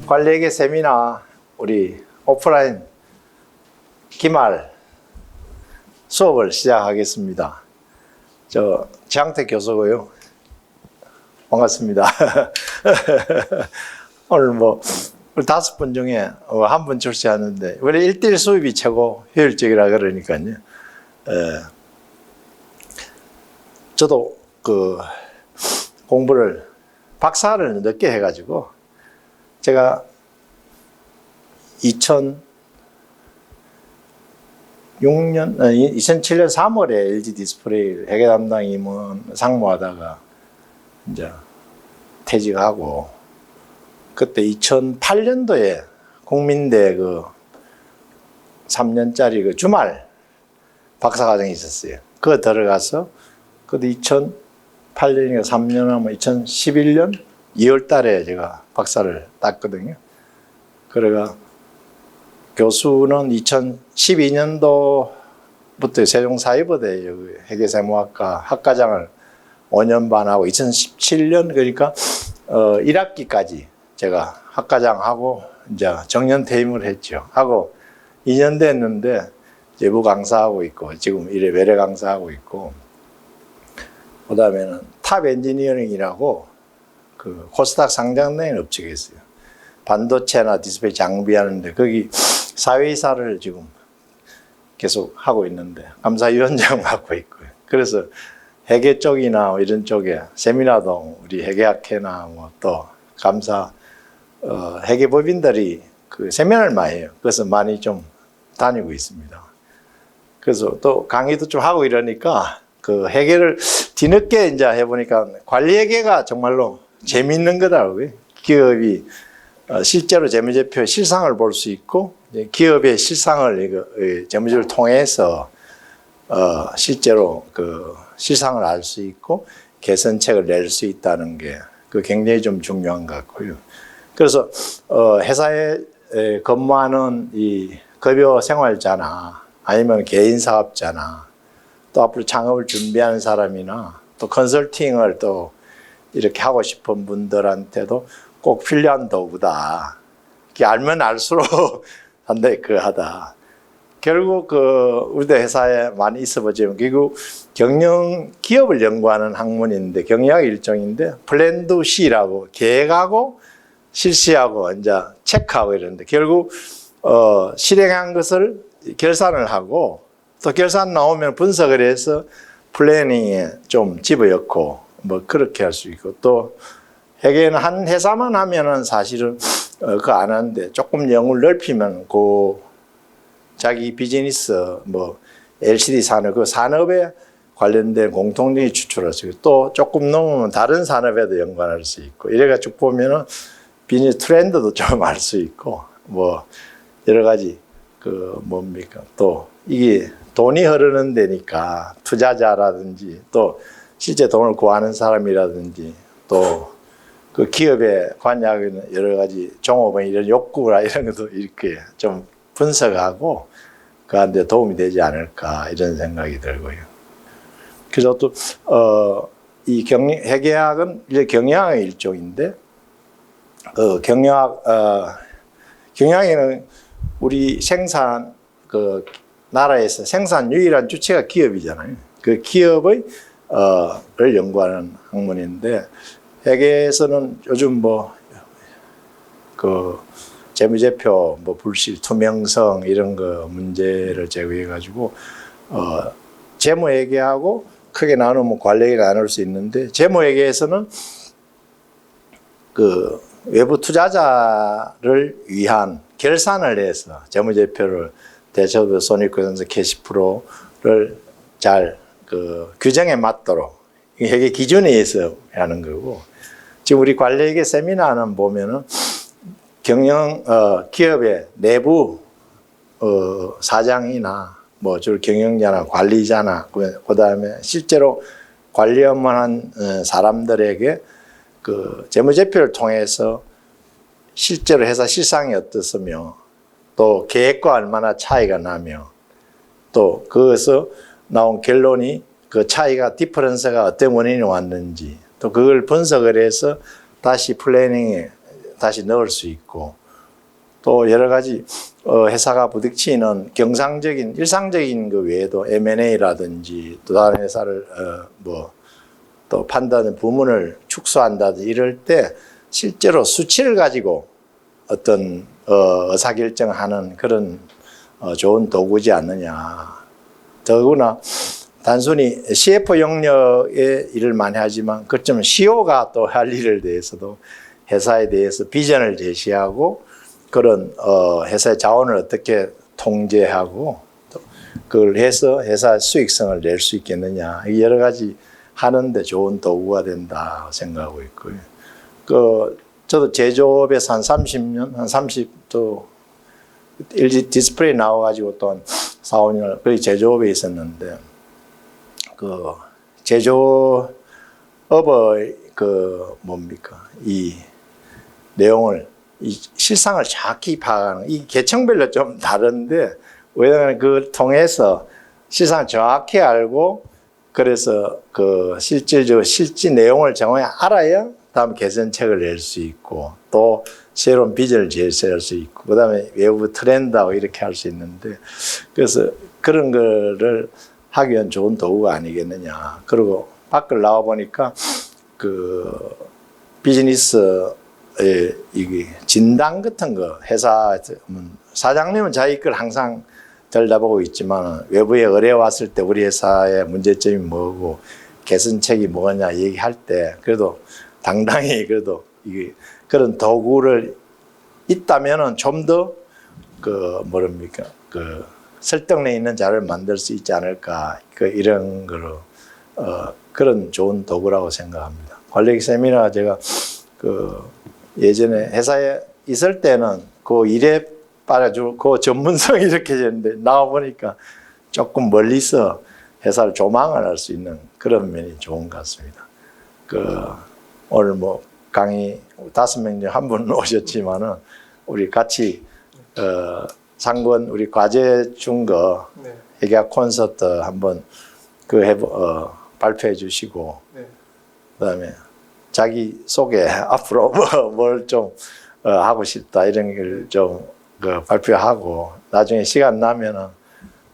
관리회계 세미나 우리 오프라인 기말 수업을 시작하겠습니다. 저 장태 교수고요. 반갑습니다. 오늘 뭐 5분 중에 한 분 출시하는데 원래 1대1 수업이 최고 효율적이라 그러니까요. 저도 그 공부를 박사를 늦게 해가지고 제가 2007년 3월에 LG 디스플레이 회계 담당 임원 상무하다가 이제 퇴직하고 그때 2008년도에 국민대 그 3년짜리 그 주말 박사과정이 있었어요. 그거 들어가서 그때 2008년이니까 3년 하면 2011년 2월 달에 제가 박사를 땄거든요. 그래가 교수는 2012년도부터 세종사이버대 회계세무학과 학과장을 5년 반 하고 2017년 그러니까 1학기까지 제가 학과장하고 이제 정년 퇴임을 했죠. 하고 2년 됐는데 제부 강사하고 있고 지금 일에 외래 강사하고 있고 그다음에는 탑 엔지니어링이라고 그 코스닥 상장된 업체가 있어요. 반도체나 디스플레이 장비하는데 거기 사회이사를 지금 계속 하고 있는데 감사위원장 맡고 있고요. 그래서 회계 쪽이나 이런 쪽에 세미나도 우리 회계학회나 뭐 또 감사 회계법인들이 그 세미나를 많이 해요. 그래서 많이 좀 다니고 있습니다. 그래서 또 강의도 좀 하고 이러니까 그 회계를 뒤늦게 이제 해보니까 관리회계가 정말로 재미있는 거더라고요. 기업이 실제로 재무제표 실상을 볼 수 있고 기업의 실상을 재무제표를 통해서 실제로 그 실상을 알 수 있고 개선책을 낼 수 있다는 게 그 굉장히 좀 중요한 것 같고요. 그래서 회사에 근무하는 이 급여 생활자나 아니면 개인 사업자나 또 앞으로 창업을 준비하는 사람이나 또 컨설팅을 또 이렇게 하고 싶은 분들한테도 꼭 필요한 도구다. 알면 알수록 상당히 그하다. 결국 그 우리도 회사에 많이 있어보지만 결국 기업을 연구하는 학문인데 경영학 일종인데 플랜2 C라고 계획하고 실시하고 이제 체크하고 이러는데 결국 실행한 것을 결산을 하고 또 결산 나오면 분석을 해서 플래닝에 좀 집어넣고 뭐 그렇게 할 수 있고 또 회계는 한 회사만 하면은 사실은 그거 안 하는데 조금 영을 넓히면 그 자기 비즈니스 뭐 LCD 산업 그 산업에 관련된 공통적인 추출할 수 있고 또 조금 넘으면 다른 산업에도 연관할 수 있고 이래가 쭉 보면은 비즈니스 트렌드도 좀 알 수 있고 뭐 여러 가지 그 뭡니까 또 이게 돈이 흐르는 데니까 투자자라든지 또 실제 돈을 구하는 사람이라든지 또 그 기업에 관여하고 있는 여러 가지 종업원 이런 욕구나 이런 것도 이렇게 좀 분석하고 그한테 도움이 되지 않을까 이런 생각이 들고요. 그래서 또 이 회계학은 경영학의 일종인데 경영학에는 우리 생산 그 나라에서 생산 유일한 주체가 기업이잖아요. 그 기업의 를 연구하는 학문인데 회계에서는 요즘 뭐 그 재무제표 뭐 불실 투명성 이런 거 문제를 제기해 가지고 재무회계하고 크게 나누면 관리회계 나눌 수 있는데 재무회계에서는 그 외부 투자자를 위한 결산을 해서 재무제표를 대처도 손익계산서 캐시프로를 잘 그 규정에 맞도록 회계 기준에 의해서 하는 거고 지금 우리 관리회계 세미나는 보면은 기업의 내부 사장이나 뭐 주로 경영자나 관리자나 그다음에 실제로 관리 업무하는 사람들에게 그 재무제표를 통해서 실제로 회사 실상이 어떻으며 또 계획과 얼마나 차이가 나며 또 그것서 나온 결론이 그 차이가 디퍼런스가 어떤 원인이 왔는지 또 그걸 분석을 해서 다시 플래닝에 다시 넣을 수 있고, 또 여러 가지 회사가 부딪히는 경상적인 일상적인 그 외에도 M&A라든지 또 다른 회사를 또 판다는 부문을 축소한다든지 이럴 때 실제로 수치를 가지고 어떤 의사결정하는 그런 좋은 도구지 않느냐. 더구나 단순히 CFO 영역의 일을 많이 하지만 그쯤 CEO가 또 할 일에 대해서도 회사에 대해서 비전을 제시하고 그런 회사의 자원을 어떻게 통제하고 또 그걸 해서 회사 수익성을 낼 수 있겠느냐. 여러 가지 하는데 좋은 도구가 된다 생각하고 있고요. 저도 제조업에서 한 30년, 한 30도 LG 디스플레이 나와가지고 또 한 4, 5년 거의 제조업에 있었는데 그 제조업의 이 내용을 이 실상을 정확히 파악하는 이 계층별로 좀 다른데 왜냐하면 그걸 통해서 실상을 정확히 알고 그래서 그 실질적으로 실제 내용을 정확히 알아야 다음 개선책을 낼 수 있고 또 새로운 비전을 제시할 수 있고 그다음에 외부 트렌드하고 이렇게 할 수 있는데 그래서 그런 거를 하기 위한 좋은 도구가 아니겠느냐. 그리고 밖을 나와 보니까 그 비즈니스 이게 진단 같은 거 회사 사장님은 자기 걸 항상 들여다보고 있지만 외부에 의뢰 왔을 때 우리 회사의 문제점이 뭐고 개선책이 뭐냐 얘기할 때 그래도 당당히 그래도 이게 그런 도구를 있다면은 좀 더 그 설득력 있는 자료를 만들 수 있지 않을까 이런 거로 그런 좋은 도구라고 생각합니다. 관리직 세미나 제가 예전에 회사에 있을 때는 그 일에 따라주 그 전문성이 이렇게 되는데 나와 보니까 조금 멀리서 회사를 조망을 할 수 있는 그런 면이 좋은 것 같습니다. 오늘 강의 5명 중 한 분 오셨지만은 우리 같이 상권 우리 과제 준 거 회계학 콘서트 한번 발표해 주시고 그다음에 자기 소개 앞으로 뭘 좀 하고 싶다 이런 걸 좀 발표하고 나중에 시간 나면은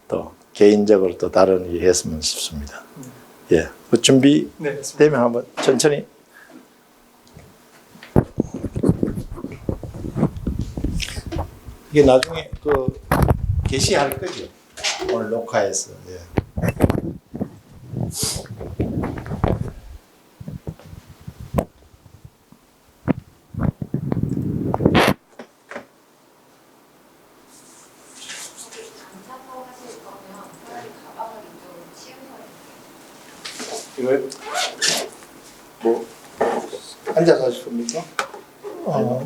또 개인적으로 또 다른 일 했으면 싶습니다. 예, 준비 되면 한번 천천히. 이게 나중에 게시할 거죠. 오늘 녹화해서. 예. 이걸 앉아서 하실 겁니까?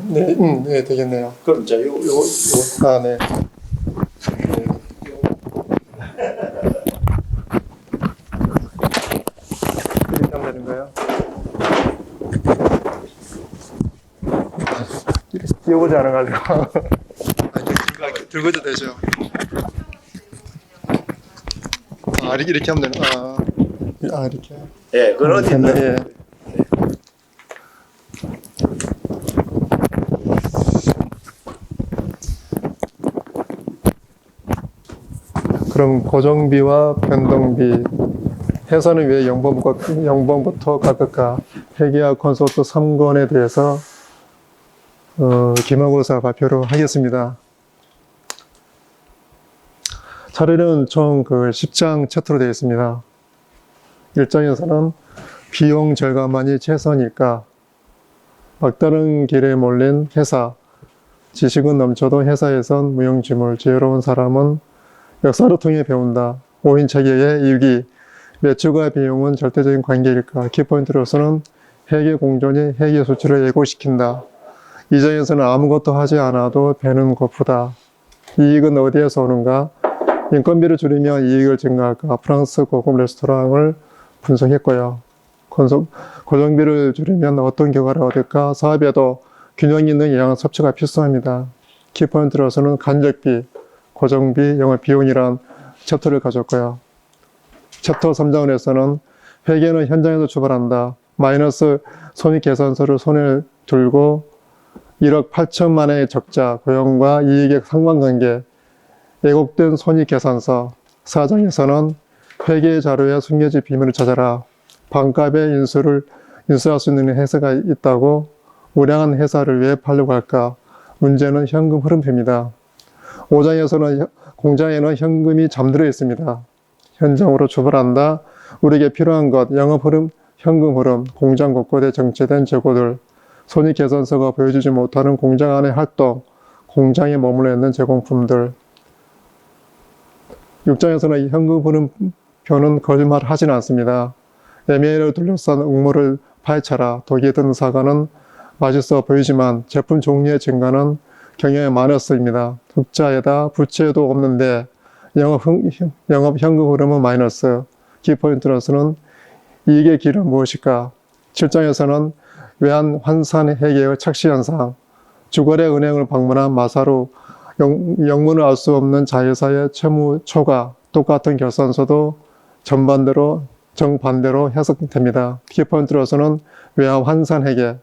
네, 되겠네요. 그럼 자, 요. 네. 이렇게 하면 되는 거예요? 이렇게 띄워보지 않아가지고. 들고도 되죠. 이렇게 하면 되는 이렇게. 예, 그건 어디 있나? 예. 그럼 고정비와 변동비, 회사는 왜 영번부터 깎을까? 회계학 콘서트 3권에 대해서 기말고사 발표를 하겠습니다. 자료는 총 10장 챕터로 되어 있습니다. 1장에서는 비용 절감만이 최선일까? 막다른 길에 몰린 회사, 지식은 넘쳐도 회사에선 무용지물, 지혜로운 사람은 역사를 통해 배운다. 5인 체계의 이유기, 매출과 비용은 절대적인 관계일까? 키포인트로서는 회계 공존이 회계 수치를 예고시킨다. 2장에서는 아무것도 하지 않아도 배는 고프다. 이익은 어디에서 오는가? 인건비를 줄이면 이익을 증가할까? 프랑스 고급 레스토랑을 분석했고요. 고정비를 줄이면 어떤 결과를 얻을까? 사업에도 균형 있는 영양 섭취가 필수합니다. 키포인트로서는 간접비, 고정비, 영업 비용이란 챕터를 가졌고요. 챕터 3장에서는 회계는 현장에서 출발한다. 마이너스 손익 계산서를 손에 들고 1억 8천만의 적자, 고용과 이익의 상관관계, 왜곡된 손익계산서, 4장에서는 회계 자료에 숨겨진 비밀을 찾아라, 반값에 인수할 수 있는 회사가 있다고 우량한 회사를 왜 팔려고 할까? 문제는 현금 흐름표입니다. 5장에서는 공장에는 현금이 잠들어 있습니다. 현장으로 출발한다. 우리에게 필요한 것, 영업 흐름, 현금 흐름, 공장 곳곳에 정체된 재고들, 손익계산서가 보여주지 못하는 공장 안의 활동, 공장에 머물러 있는 제공품들. 6장에서는 현금 흐름표는 거짓말을 하지는 않습니다. M&A를 둘러싼 음모를 파헤쳐라. 독이 든 사과는 맛있어 보이지만 제품 종류의 증가는 경향의 마이너스입니다. 흑자에다 부채도 없는데 영업 현금 흐름은 마이너스. 키포인트로서는 이익의 길은 무엇일까? 7장에서는 외환 환산 회계의 착시 현상, 주거래 은행을 방문한 마사루, 영문을 알 수 없는 자회사의 채무 초과, 똑같은 결산서도 정반대로 해석됩니다. 키포인트로서는 외환 환산 회계,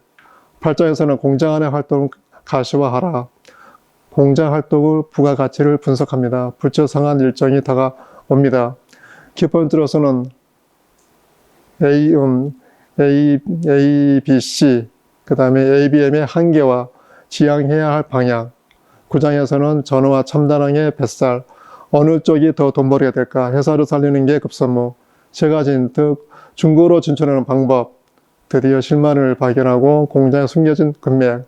8장에서는 공장 안의 활동을 가시화하라. 공장 활동의 부가가치를 분석합니다. 부채 상환 일정이 다가옵니다. 키포인트로서는 A, B, C, 그 다음에 ABM의 한계와 지향해야 할 방향, 9장에서는 전후와 첨단항의 뱃살, 어느 쪽이 더 돈 벌게 될까, 회사를 살리는 게 급선무, 세 가지 힌트, 중고로 진출하는 방법, 드디어 실마리를 발견하고 공장에 숨겨진 금맥,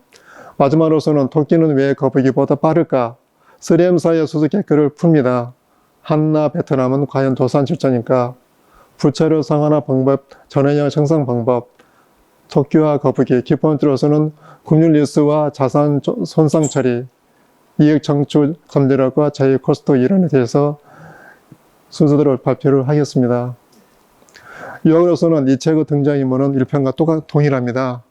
마지막으로서는 토끼는 왜 거북이보다 빠를까, 3M사의 수수께끼를 풉니다. 한나 베트남은 과연 도산 실전일까, 부채를 상환할 방법, 전환형 생산 방법, 토끼와 거북이, 키포인트로서는 금융 리스크와 자산 손상 처리, 이익 창출 검열과 자유 코스트 이론에 대해서 순서대로 발표를 하겠습니다. 요약으로서는 이 책의 등장인물은 1편과 동일합니다.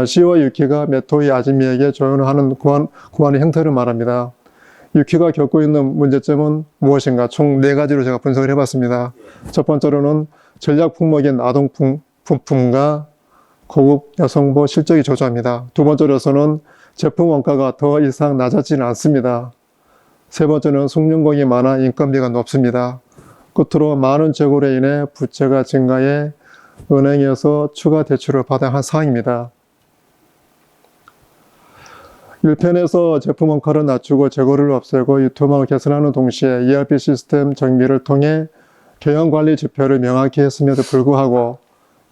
시와 유키가 메토이 아즈미에게 조언을 하는 구하는 형태를 말합니다. 유키가 겪고 있는 문제점은 무엇인가? 총 4가지로 제가 분석을 해봤습니다. 첫 번째로는 전략 품목인 아동 부품과 고급 여성복 실적이 저조합니다. 두 번째로서는 제품 원가가 더 이상 낮아지는 않습니다. 세 번째는 숙련공이 많아 인건비가 높습니다. 끝으로 많은 재고로 인해 부채가 증가해 은행에서 추가 대출을 받아야 한 상황입니다. 1편에서 제품 원가를 낮추고 재고를 없애고 유통망을 개선하는 동시에 ERP 시스템 정비를 통해 경영관리 지표를 명확히 했음에도 불구하고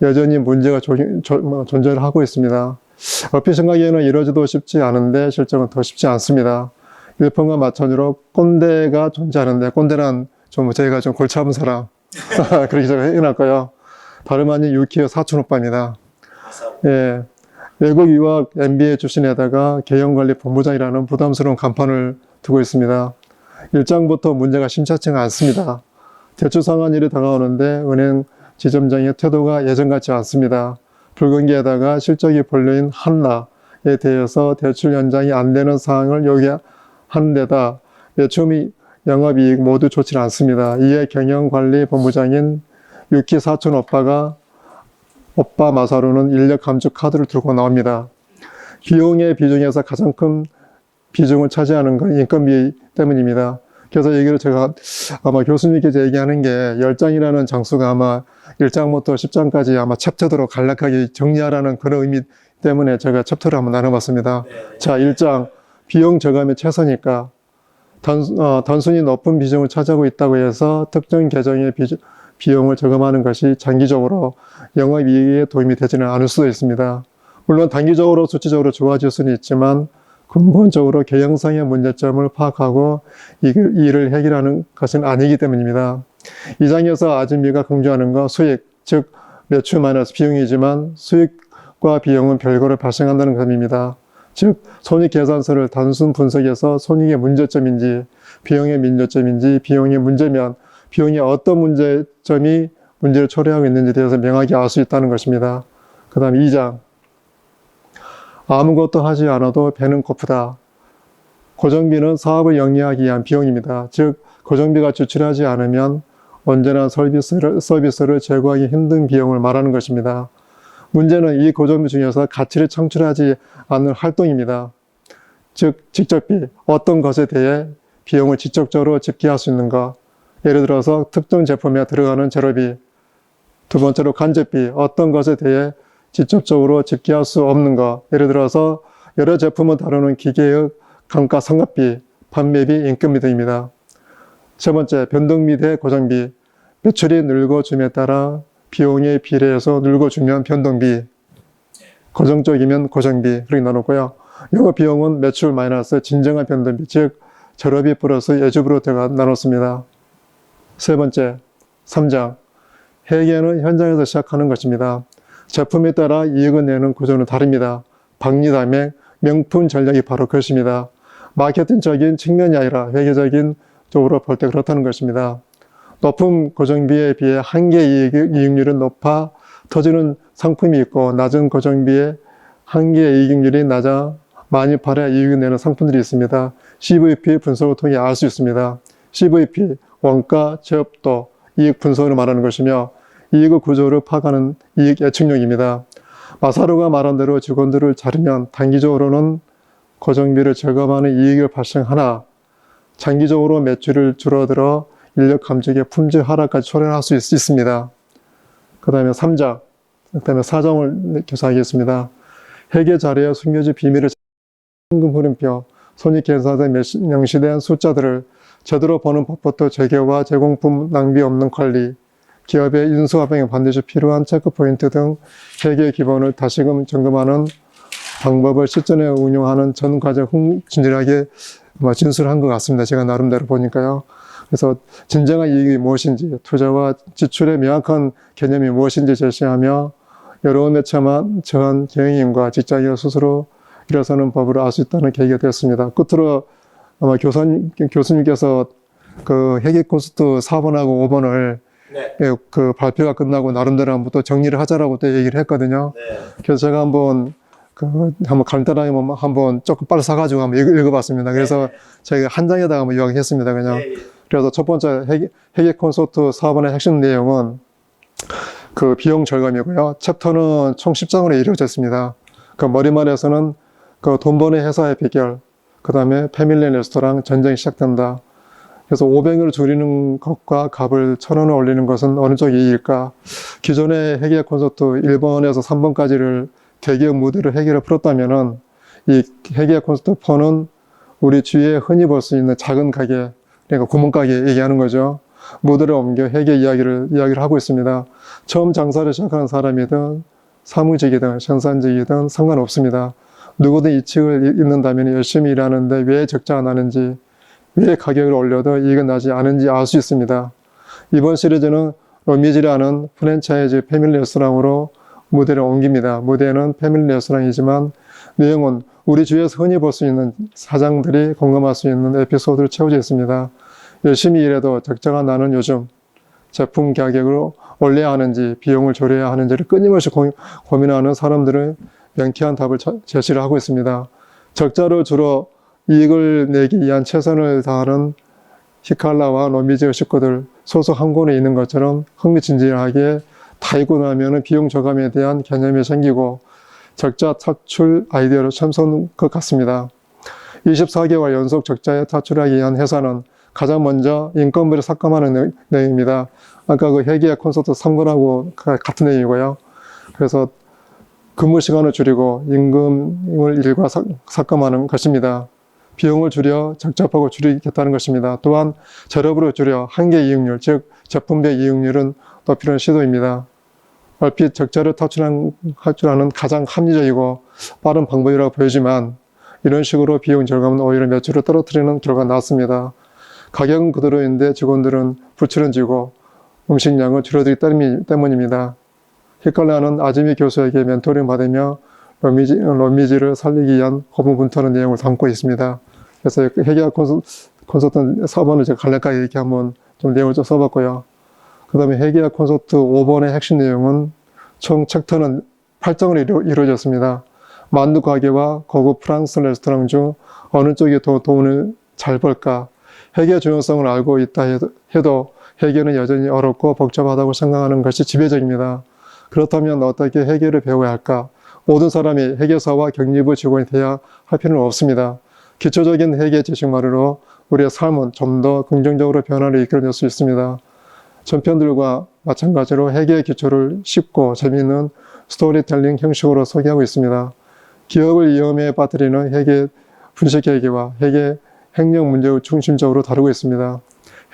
여전히 문제가 존재를 하고 있습니다. 얼핏 생각에는 이러지도 쉽지 않은데 실정은 더 쉽지 않습니다. 1편과 마찬가지로 꼰대가 존재하는데, 꼰대란 저희가 좀 골치 아픈 사람 그렇게 제가 해놨고요. 다름 아닌 유키의 사촌 오빠입니다. 예, 외국 유학 MBA 출신에다가 경영관리 본부장이라는 부담스러운 간판을 두고 있습니다. 1장부터 문제가 심차지가 않습니다. 대출 상환일이 다가오는데 은행 지점장의 태도가 예전 같지 않습니다. 불경기에다가 실적이 별로인 한나에 대해서 대출 연장이 안 되는 상황을 요구하는 데다 매출 및 영업이익 모두 좋지 않습니다. 이에 경영관리본부장인 유키 사촌 오빠 마사루는 인력 감축 카드를 들고 나옵니다. 비용의 비중에서 가장 큰 비중을 차지하는 건 인건비 때문입니다. 그래서 얘기를 제가 아마 교수님께서 얘기하는 게 10장이라는 장수가 아마 1장부터 10장까지 아마 챕터로 간략하게 정리하라는 그런 의미 때문에 제가 챕터를 한번 나눠봤습니다. 자, 1장 비용 저감이 최선일까? 단순히 높은 비중을 차지하고 있다고 해서 특정 계정의 비용을 저감하는 것이 장기적으로 영업이익에 도움이 되지는 않을 수도 있습니다. 물론 단기적으로 수치적으로 좋아질 수는 있지만 근본적으로 경영상의 문제점을 파악하고 이를 해결하는 것은 아니기 때문입니다. 2장에서 아즈미가 강조하는 것, 수익, 즉 매출 마이너스 비용이지만 수익과 비용은 별거로 발생한다는 점입니다. 즉 손익계산서를 단순 분석해서 손익의 문제점인지 비용의 문제점인지 비용의 문제면 비용의 어떤 문제점이 문제를 초래하고 있는지에 대해서 명확히 알 수 있다는 것입니다. 그 다음 2장 아무것도 하지 않아도 배는 고프다. 고정비는 사업을 영위하기 위한 비용입니다. 즉 고정비가 지출하지 않으면 언제나 서비스를 제공하기 힘든 비용을 말하는 것입니다. 문제는 이 고정비 중에서 가치를 창출하지 않는 활동입니다. 즉, 직접비, 어떤 것에 대해 비용을 직접적으로 집계할 수 있는가. 예를 들어서 특정 제품에 들어가는 재료비. 두 번째로 간접비, 어떤 것에 대해 직접적으로 집계할 수 없는 것. 예를 들어서 여러 제품을 다루는 기계의 감가상각비, 판매비, 인건비 등입니다. 세 번째, 변동비 대 고정비. 매출이 늙어줌에 따라 비용에 비례해서 늙어주면 변동비, 고정적이면 고정비, 그렇게 나눴고요. 영업 비용은 매출 마이너스 진정한 변동비, 즉 재료비 플러스 예주비로 나눴습니다. 세 번째, 3장. 회계는 현장에서 시작하는 것입니다. 제품에 따라 이익을 내는 구조는 다릅니다. 박리담의 명품 전략이 바로 그것입니다. 마케팅적인 측면이 아니라 회계적인 쪽으로 볼 때 그렇다는 것입니다. 높은 고정비에 비해 한계 이익률은 높아 터지는 상품이 있고 낮은 고정비에 한계 이익률이 낮아 많이 팔아 이익을 내는 상품들이 있습니다. CVP 분석을 통해 알 수 있습니다. CVP, 원가, 제업도, 이익 분석을 말하는 것이며 이익의 구조를 파악하는 이익 예측력입니다. 마사로가 말한 대로 직원들을 자르면 단기적으로는 고정비를 절감하는 이익을 발생하나 장기적으로 매출을 줄어들어 인력 감축의 품질 하락까지 초래할 수 있습니다. 그 다음에 3장, 그 다음에 4장을 교사하겠습니다. 회계 자료에 숨겨진 비밀을 현금 흐름표, 손익계산서에 명시된 숫자들을 제대로 보는 법부터 재개와 제공품 낭비 없는 관리, 기업의 인수합병에 반드시 필요한 체크포인트 등 회계 기본을 다시금 점검하는 방법을 실전에 운용하는 전 과정 흥진진하게 진술한 것 같습니다. 제가 나름대로 보니까요. 그래서 진정한 이익이 무엇인지, 투자와 지출의 명확한 개념이 무엇인지 제시하며 여러움에 처한 경영인과 직장인 스스로 일어서는 법으로 알 수 있다는 계기가 되었습니다. 끝으로 아마 교수님께서 그 회계 콘서트 4번하고 5번을 네. 그 발표가 끝나고 나름대로 한번 또 정리를 하자라고 또 얘기를 했거든요. 네. 그래서 제가 한번 간단하게 한번 조금 빨리 사가지고 한번 읽어봤습니다. 그래서 제가 한 장에다가 한번 요약했습니다. 그냥. 그래서 첫 번째 회계 콘서트 4번의 핵심 내용은 그 비용 절감이고요. 챕터는 총 10장으로 이루어졌습니다. 그 머리말에서는 그 돈 버는 회사의 비결, 그 다음에 패밀리 레스토랑 전쟁이 시작된다. 그래서 500원을 줄이는 것과 값을 1000원을 올리는 것은 어느 쪽이 이익일까? 기존의 회계 콘서트 1번에서 3번까지를 대기업 무대로 회계를 풀었다면은 이 회계 콘서트 4는 우리 주위에 흔히 볼 수 있는 작은 가게, 그러니까 구멍가게 얘기하는 거죠. 무대로 옮겨 회계 이야기를 하고 있습니다. 처음 장사를 시작하는 사람이든 사무직이든 생산직이든 상관없습니다. 누구든 이직을 잇는다면 열심히 일하는데 왜 적자가 나는지, 왜 가격을 올려도 이익은 나지 않은지 알 수 있습니다. 이번 시리즈는 로미지라는 프랜차이즈 패밀리 레스토랑으로 무대를 옮깁니다. 무대는 패밀리 레스토랑이지만 내용은 우리 주위에서 흔히 볼 수 있는 사장들이 공감할 수 있는 에피소드로 채워져 있습니다. 열심히 일해도 적자가 나는 요즘 제품 가격을 올려야 하는지 비용을 줄여야 하는지를 끊임없이 고민하는 사람들은 명쾌한 답을 제시를 하고 있습니다. 적자를 줄여 이익을 내기 위한 최선을 다하는 히칼라와 로미지의 식구들 소속 한 권에 있는 것처럼 흥미진진하게 다 읽고 나면 비용 저감에 대한 개념이 생기고 적자 탈출 아이디어를 참선한 것 같습니다. 24개월 연속 적자에 탈출하기 위한 회사는 가장 먼저 인건비를 삭감하는 내용입니다. 아까 그 회계 콘서트 3권하고 같은 내용이고요. 그래서 근무 시간을 줄이고 임금을 일과 삭감하는 것입니다. 비용을 줄여 적자폭을 줄이겠다는 것입니다. 또한 재료비를 줄여 한계 이익률, 즉 제품별 이익률은 높이는 시도입니다. 얼핏 적자를 탈출할 줄 아는 가장 합리적이고 빠른 방법이라고 보이지만 이런 식으로 비용 절감은 오히려 매출을 떨어뜨리는 결과가 나왔습니다. 가격은 그대로인데 직원들은 부추는 지고 음식량을 줄여들기 때문입니다. 히칼라는 아즈미 교수에게 멘토링 받으며 로미지를 살리기 위한 고분분투하는 내용을 담고 있습니다. 그래서 회계 콘서트 4번을 제가 간략하게 이렇게 한번 좀 내용을 좀 써봤고요. 그 다음에 회계 콘서트 5번의 핵심 내용은 총 챕터는 8장으로 이루어졌습니다. 만두 가게와 고급 프랑스 레스토랑 중 어느 쪽이 더 돈을 잘 벌까? 회계 중요성을 알고 있다 해도 회계는 여전히 어렵고 복잡하다고 생각하는 것이 지배적입니다. 그렇다면 어떻게 회계를 배워야 할까? 모든 사람이 회계사와 격리부 직원이 돼야 할 필요는 없습니다. 기초적인 회계 지식만으로 우리의 삶은 좀 더 긍정적으로 변화를 이끌어낼 수 있습니다. 전편들과 마찬가지로 회계의 기초를 쉽고 재미있는 스토리텔링 형식으로 소개하고 있습니다. 기업을 위험에 빠뜨리는 회계 분식 회계와 회계 행령 문제를 중심적으로 다루고 있습니다.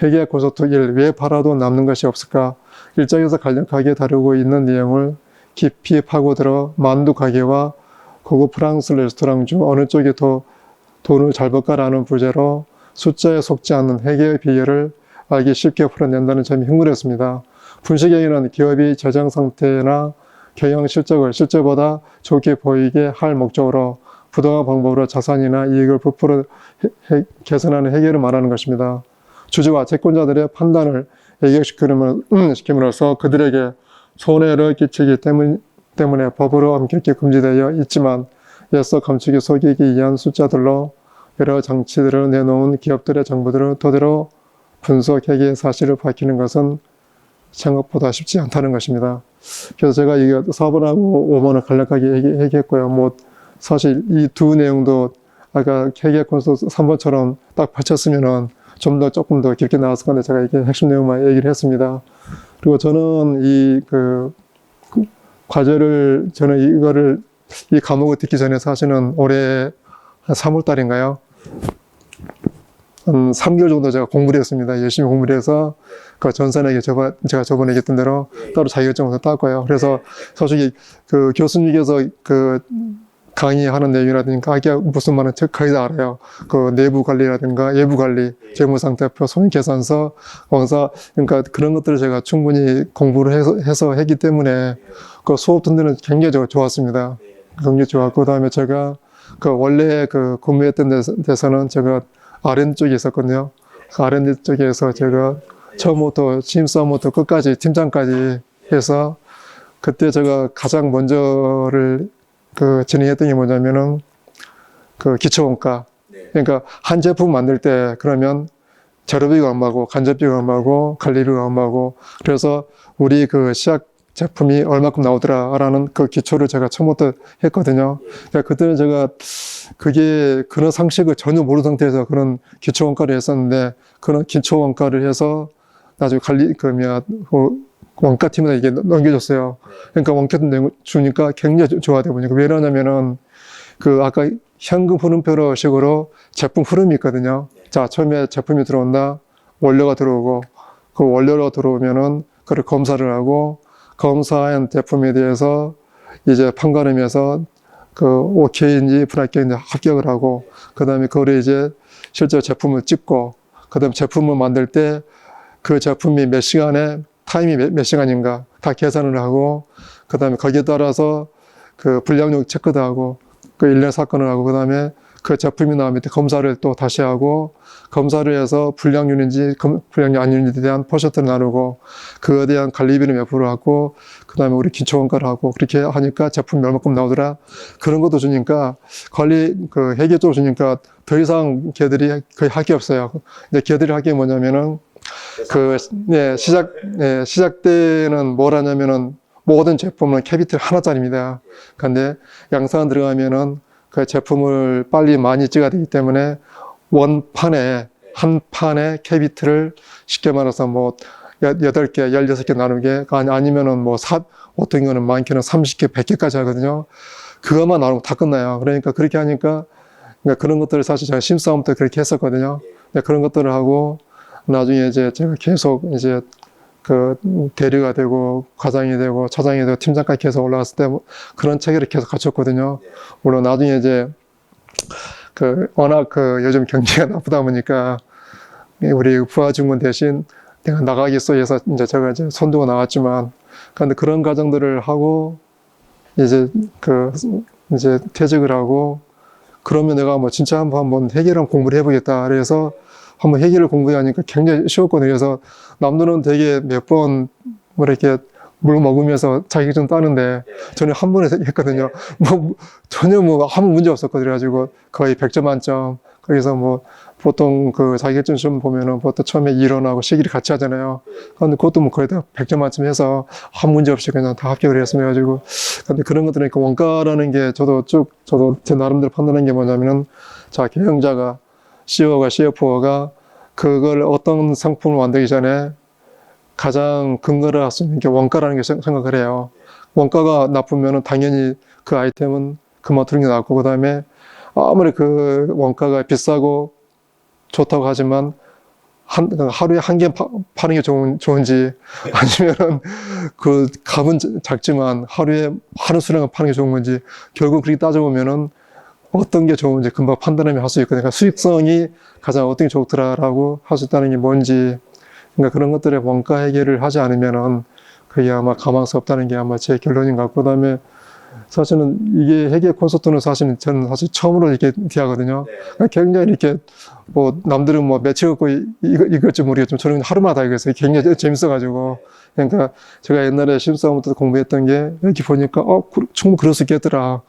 회계 콘서트 1, 왜 팔아도 남는 것이 없을까? 1장에서 간략하게 다루고 있는 내용을 깊이 파고들어 만두 가게와 고급 프랑스 레스토랑 중 어느 쪽이 더 돈을 잘 벌까라는 부제로 숫자에 속지 않는 회계의 비결을 알기 쉽게 풀어낸다는 점이 흥미롭습니다. 분식회계는 기업이 재정 상태나 경영 실적을 실제보다 좋게 보이게 할 목적으로 부당한 방법으로 자산이나 이익을 부풀어 개선하는 회계를 말하는 것입니다. 주주와 채권자들의 판단을 왜곡시킴으로써 그들에게 손해를 끼치기 때문에 법으로 엄격히 금지되어 있지만 애써 감추기 속이기 위한 숫자들로 여러 장치들을 내놓은 기업들의 정보들을 토대로 분석 회계의 사실을 밝히는 것은 생각보다 쉽지 않다는 것입니다. 그래서 제가 이게 4번하고 5번을 간략하게 얘기했고요. 사실 이 두 내용도 아까 회계 콘서트 3번처럼 딱 받쳤으면은 조금 더 깊게 나왔을 건데 제가 이게 핵심 내용만 얘기를 했습니다. 그리고 저는 이 과제를 이 과목을 듣기 전에 사실은 올해 한 3월 달인가요? 한 3개월 정도 제가 공부를 했습니다. 열심히 공부를 해서 그 전산에게 제가 저번에 얘기했던 대로 따로 자격증을 땄고요. 그래서 솔직히 그 교수님께서 강의하는 내용이라든가 하기가 무슨 말인지 거의 다 알아요. 그 내부 관리라든가 외부 관리, 재무상태표, 손익계산서, 원사, 그러니까 그런 것들을 제가 충분히 공부를 해서 했기 때문에 그 수업 듣는 데는 굉장히 좋았습니다. 굉장히 좋았고, 그 다음에 제가 원래 근무했던 데서는 제가 R&D 쪽에 있었거든요. R&D 쪽에서 제가 처음부터 신입사원부터 끝까지 팀장까지 해서 그때 제가 가장 먼저를 진행했던 게 뭐냐면은 기초원가. 그러니까 한 제품 만들 때 그러면 재료비가 얼마고 간접비가 얼마고 관리비가 얼마고 그래서 우리 시약 제품이 얼마큼 나오더라라는 그 기초를 제가 처음부터 했거든요. 그러니까 그때는 제가 그런 상식을 전혀 모르는 상태에서 그런 기초 원가를 했었는데 그런 기초 원가를 해서 나중에 원가팀에다 이게 넘겨줬어요. 그러니까 원가팀 주니까 굉장히 좋아하다 보니까 왜 그러냐면은 아까 현금 흐름표 식으로 제품 흐름이 있거든요. 자, 처음에 제품이 들어온다. 원료가 들어오고 그 원료가 들어오면은 그걸 검사를 하고 검사한 제품에 대해서 이제 판가름해서 오케이인지 불합격인지 합격을 하고 그 다음에 그거를 이제 실제 제품을 찍고 그 다음에 제품을 만들 때 그 제품이 몇 시간에 타임이 몇 시간인가 다 계산을 하고 그 다음에 거기에 따라서 불량률 체크도 하고 일련 사건을 하고 그 다음에 그 제품이 나오면 검사를 또 다시 하고 검사를 해서 불량률인지 불량률 아닌지에 대한 퍼센트를 나누고 그거에 대한 관리비를 몇 프로 하고 그 다음에 우리 기초원가를 하고 그렇게 하니까 제품이 얼마큼 나오더라 그런 것도 주니까 회계 쪽으로 주니까 더 이상 걔들이 거의 할 게 없어요. 근데 걔들이 할 게 뭐냐면은 시작 때는 뭘 하냐면은 모든 제품은 캐피틀 하나짜리입니다. 근데 양산 들어가면은 그 제품을 빨리 많이 찍어야 되기 때문에 한 판에 캐비트를 쉽게 말해서 8개, 16개 나누게 아니면은 어떤 거는 많게는 30개, 100개까지 하거든요. 그것만 나누면 다 끝나요. 그러니까 그렇게 하니까 그런 것들을 사실 제가 심싸움부터 그렇게 했었거든요. 그런 것들을 하고 나중에 이제 제가 계속 이제 대리가 되고 과장이 되고 차장이 되고 팀장까지 계속 올라갔을 때 그런 체계를 계속 갖췄거든요. 물론 나중에 이제 워낙 요즘 경기가 나쁘다 보니까 우리 부하직원 대신 내가 나가겠어 해서 이제 제가 이제 선두가 나왔지만 그런데 그런 과정들을 하고 이제 퇴직을 하고 그러면 내가 진짜 한번 회계를 공부를 해보겠다. 그래서 한번 회계를 공부하니까 굉장히 쉬웠거든요. 그래서 남들은 되게 몇 번 이렇게 물 먹으면서 자격증 따는데 저는 한 번에 했거든요. 전혀 아무 문제 없었거든요. 그래가지고 거의 100점 만점. 그래서 뭐 보통 그 자격증 시험 보면은 보통 처음에 이론하고 실기를 같이 하잖아요. 근데 그것도 뭐 거의 다 100점 만점 해서 아무 문제 없이 그냥 다 합격을 했으면 해가지고. 근데 그런 것들은 그 원가라는 게 저도 제 나름대로 판단한 게 뭐냐면은 자, 경영자가 CEO가 CFO가 그걸 어떤 상품을 만들기 전에 가장 근거를 할 수 있는 게 원가라는 게 생각을 해요. 원가가 나쁘면은 당연히 그 아이템은 그만두는 게 낫고, 그 다음에 아무리 그 원가가 비싸고 좋다고 하지만 하루에 한 개 파는 게 좋은지 아니면은 그 값은 작지만 하루에 하는 수량을 파는 게 좋은 건지, 결국 그렇게 따져보면은 어떤 게 좋은지 금방 판단하면 할 수 있거든요. 그러니까 수익성이 가장 어떤 게 좋더라라고 할 수 있다는 게 뭔지, 그러니까 그런 것들의 원가 해결을 하지 않으면은 그게 아마 가망스럽다는 게 아마 제 결론인 것 같고, 그다음에 사실은 이게 회계 콘서트는 사실은 저는 사실 처음으로 이렇게 대하거든요. 굉장히 이렇게 뭐 남들은 뭐 며칠 갖고 이것지 모르겠지만 저는 하루마다 이거였어요. 굉장히 재밌어가지고. 그러니까 제가 옛날에 신입사원부터 공부했던 게 이렇게 보니까 충분히 그럴 수 있겠더라.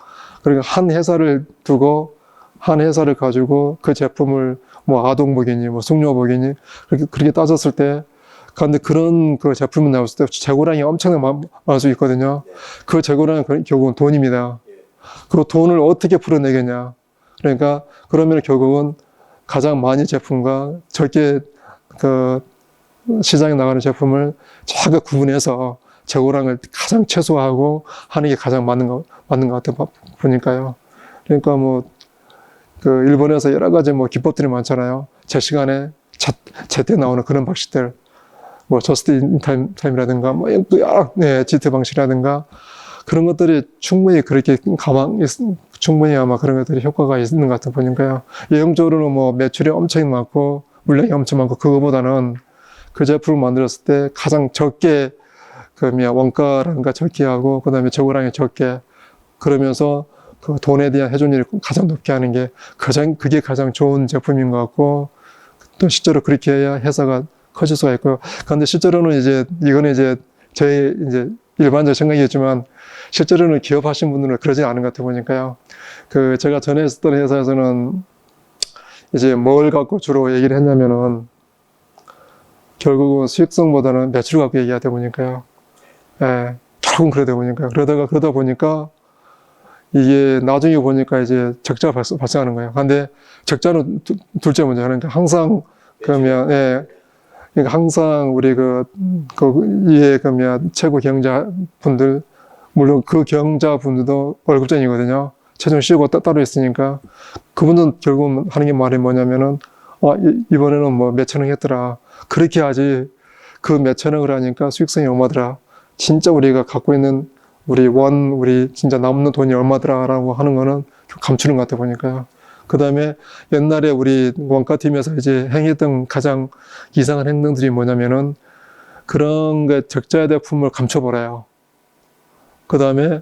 그러니까 한 회사를 두고 한 회사를 가지고 그 제품을 뭐 아동복이니 뭐 숙녀복이니 그렇게 따졌을 때, 그런데 그런 그 제품이 나왔을 때 재고량이 엄청나게 많을 수 있거든요. 그 재고량은 결국은 돈입니다. 그리고 돈을 어떻게 풀어내겠냐. 그러니까 그러면 결국은 가장 많이 제품과 적게 그 시장에 나가는 제품을 잘 구분해서 재고량을 가장 최소화하고 하는 게 가장 맞는 것 같아 보니까요. 그러니까 뭐 그 일본에서 여러 가지 뭐 기법들이 많잖아요. 제 시간에 제때 나오는 그런 방식들, 뭐 저스트 인 타임이라든가 뭐 GT 방식이라든가 그런 것들이 충분히 그렇게 충분히 아마 그런 것들이 효과가 있는 것 같아 보니까요. 예형적으로는 뭐 매출이 엄청 많고 물량이 엄청 많고, 그거보다는 그 제품을 만들었을 때 가장 적게 원가라든가 적게 하고, 그 다음에 재고량이 적게, 그러면서 그 돈에 대한 회전율이 가장 높게 하는 게 그게 가장 좋은 제품인 것 같고, 또 실제로 그렇게 해야 회사가 커질 수가 있고요. 그런데 실제로는 이거는 저의 일반적 생각이겠지만, 실제로는 기업하신 분들은 그러지 않은 것 같아 보니까요. 제가 전에 있었던 회사에서는 뭘 갖고 주로 얘기를 했냐면은, 결국은 수익성보다는 매출 갖고 얘기하다 보니까요. 예, 결국은 그러다 보니까요. 그러다 보니까 이게 나중에 보니까 적자가 발생하는 거예요. 근데 적자는 둘째 문제예요. 그러니까 항상 그러면 항상 우리 최고 경영자분들, 물론 그 경영자분들도 월급쟁이거든요. 최종 CEO가 따로 있으니까 그분은 결국은 하는 게 말이 뭐냐면은 이번에는 뭐 몇천 원 했더라. 그렇게 하지 그 몇천 원을 하니까 수익성이 얼마더라. 진짜 우리가 갖고 있는 우리 진짜 남는 돈이 얼마더라라고 하는 거는 좀 감추는 것 같아 보니까요. 그 다음에 옛날에 우리 원가팀에서 행했던 가장 이상한 행동들이 뭐냐면은 그런 적자에 대한 품을 감춰버려요. 그 다음에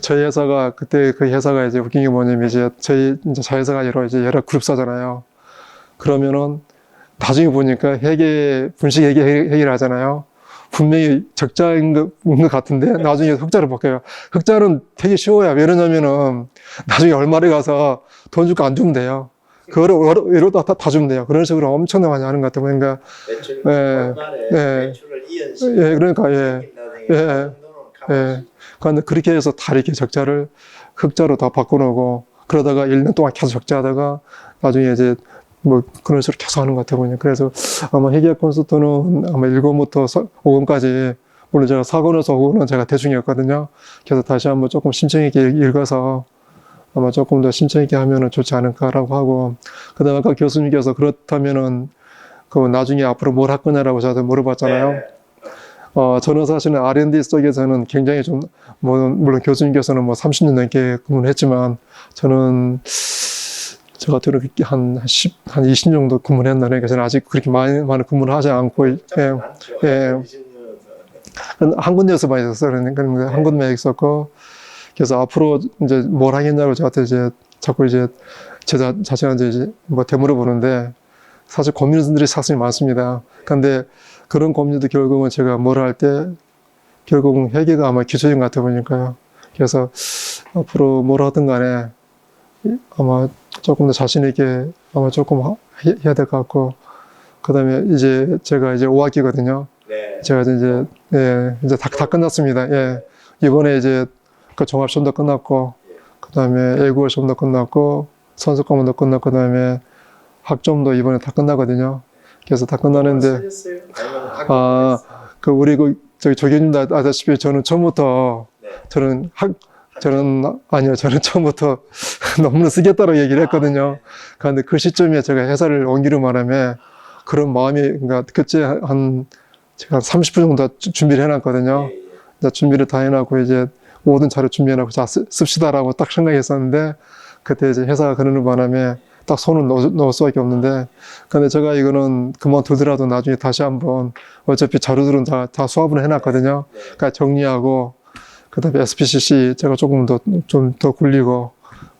저희 회사가 그때 그 회사가 웃긴 게 뭐냐면 저희 자회사가 여러 그룹사잖아요. 그러면은 나중에 보니까 분식 회계를 하잖아요. 분명히 적자인 것 같은데 나중에 흑자를 바뀌어요. 흑자는 되게 쉬워요. 왜냐면은 나중에 얼마를 가서 돈 주고 안 주면 돼요. 그거를 다 주면 돼요. 그런 식으로 엄청나게 많이 하는 것 같아요. 그러니까 매출을 이연씩 그런데 그렇게 해서 다 이렇게 적자를 흑자로 다 바꿔놓고, 그러다가 1년 동안 계속 적자하다가 나중에 뭐 그런 식으로 계속 하는 것 같아 보니. 그래서 아마 회계 콘서트는 아마 1권부터 5권까지, 물론 제가 4권에서 5권은 제가 대충이었거든요. 그래서 다시 한번 조금 심층 있게 읽어서 아마 조금 더 심층 있게 하면은 좋지 않을까라고 하고, 그다음에 아까 교수님께서 그렇다면은 나중에 앞으로 뭘 할 거냐라고 저한테 물어봤잖아요. 저는 사실은 R&D 쪽에서는 굉장히 물론 교수님께서는 30년 넘게 근무를 했지만, 저 같은 경우는 한 20년 정도 근무를 했나. 그러니까 저는 아직 그렇게 많은 근무를 하지 않고, 한 군데에서 많이 있었어요. 그러니까 한 군데에 있었고, 그래서 앞으로 뭘 하겠냐고 저한테 자꾸 제 자신한테 되물어보는데, 사실 고민들이 사실 많습니다. 근데 그런 고민도 결국은 제가 뭘 할 때, 결국은 회계가 아마 기초인 것 같아 보니까요. 그래서 앞으로 뭘 하든 간에, 아마 조금 더 자신 있게 아마 조금 해야 될 것 같고, 그다음에 이제 제가 이제 5학기거든요. 네. 제가 이제 이제 다 끝났습니다. 예. 이번에 이제 그 종합 시험도 끝났고, 그다음에 외국어 시험도 끝났고, 선수 과목도 끝났고, 그다음에 학점도 이번에 다 끝나거든요. 그래서 다 끝나는데, 쓰셨어요? 아니면 아, 그 우리 저기 조교님도 아다시피 저는 처음부터 네. 저는 처음부터 논문을 쓰겠다고 얘기를 했거든요. 그런데 그 시점에 제가 회사를 옮기려 말하면 그런 마음이, 그러니까 그때 제가 30분 정도 준비를 해놨거든요. 예, 예. 이제 준비를 다 해놓고 이제 모든 자료 준비해놓고 자 씁시다라고 딱 생각했었는데, 그때 이제 회사가 그러는 바람에 딱 손을 넣을 수밖에 없는데, 근데 제가 이거는 그만두더라도 나중에 다시 한번 어차피 자료들은 다 수합을 해놨거든요. 네. 그러니까 정리하고, 그 다음에 SPCC 제가 조금 좀 더 굴리고,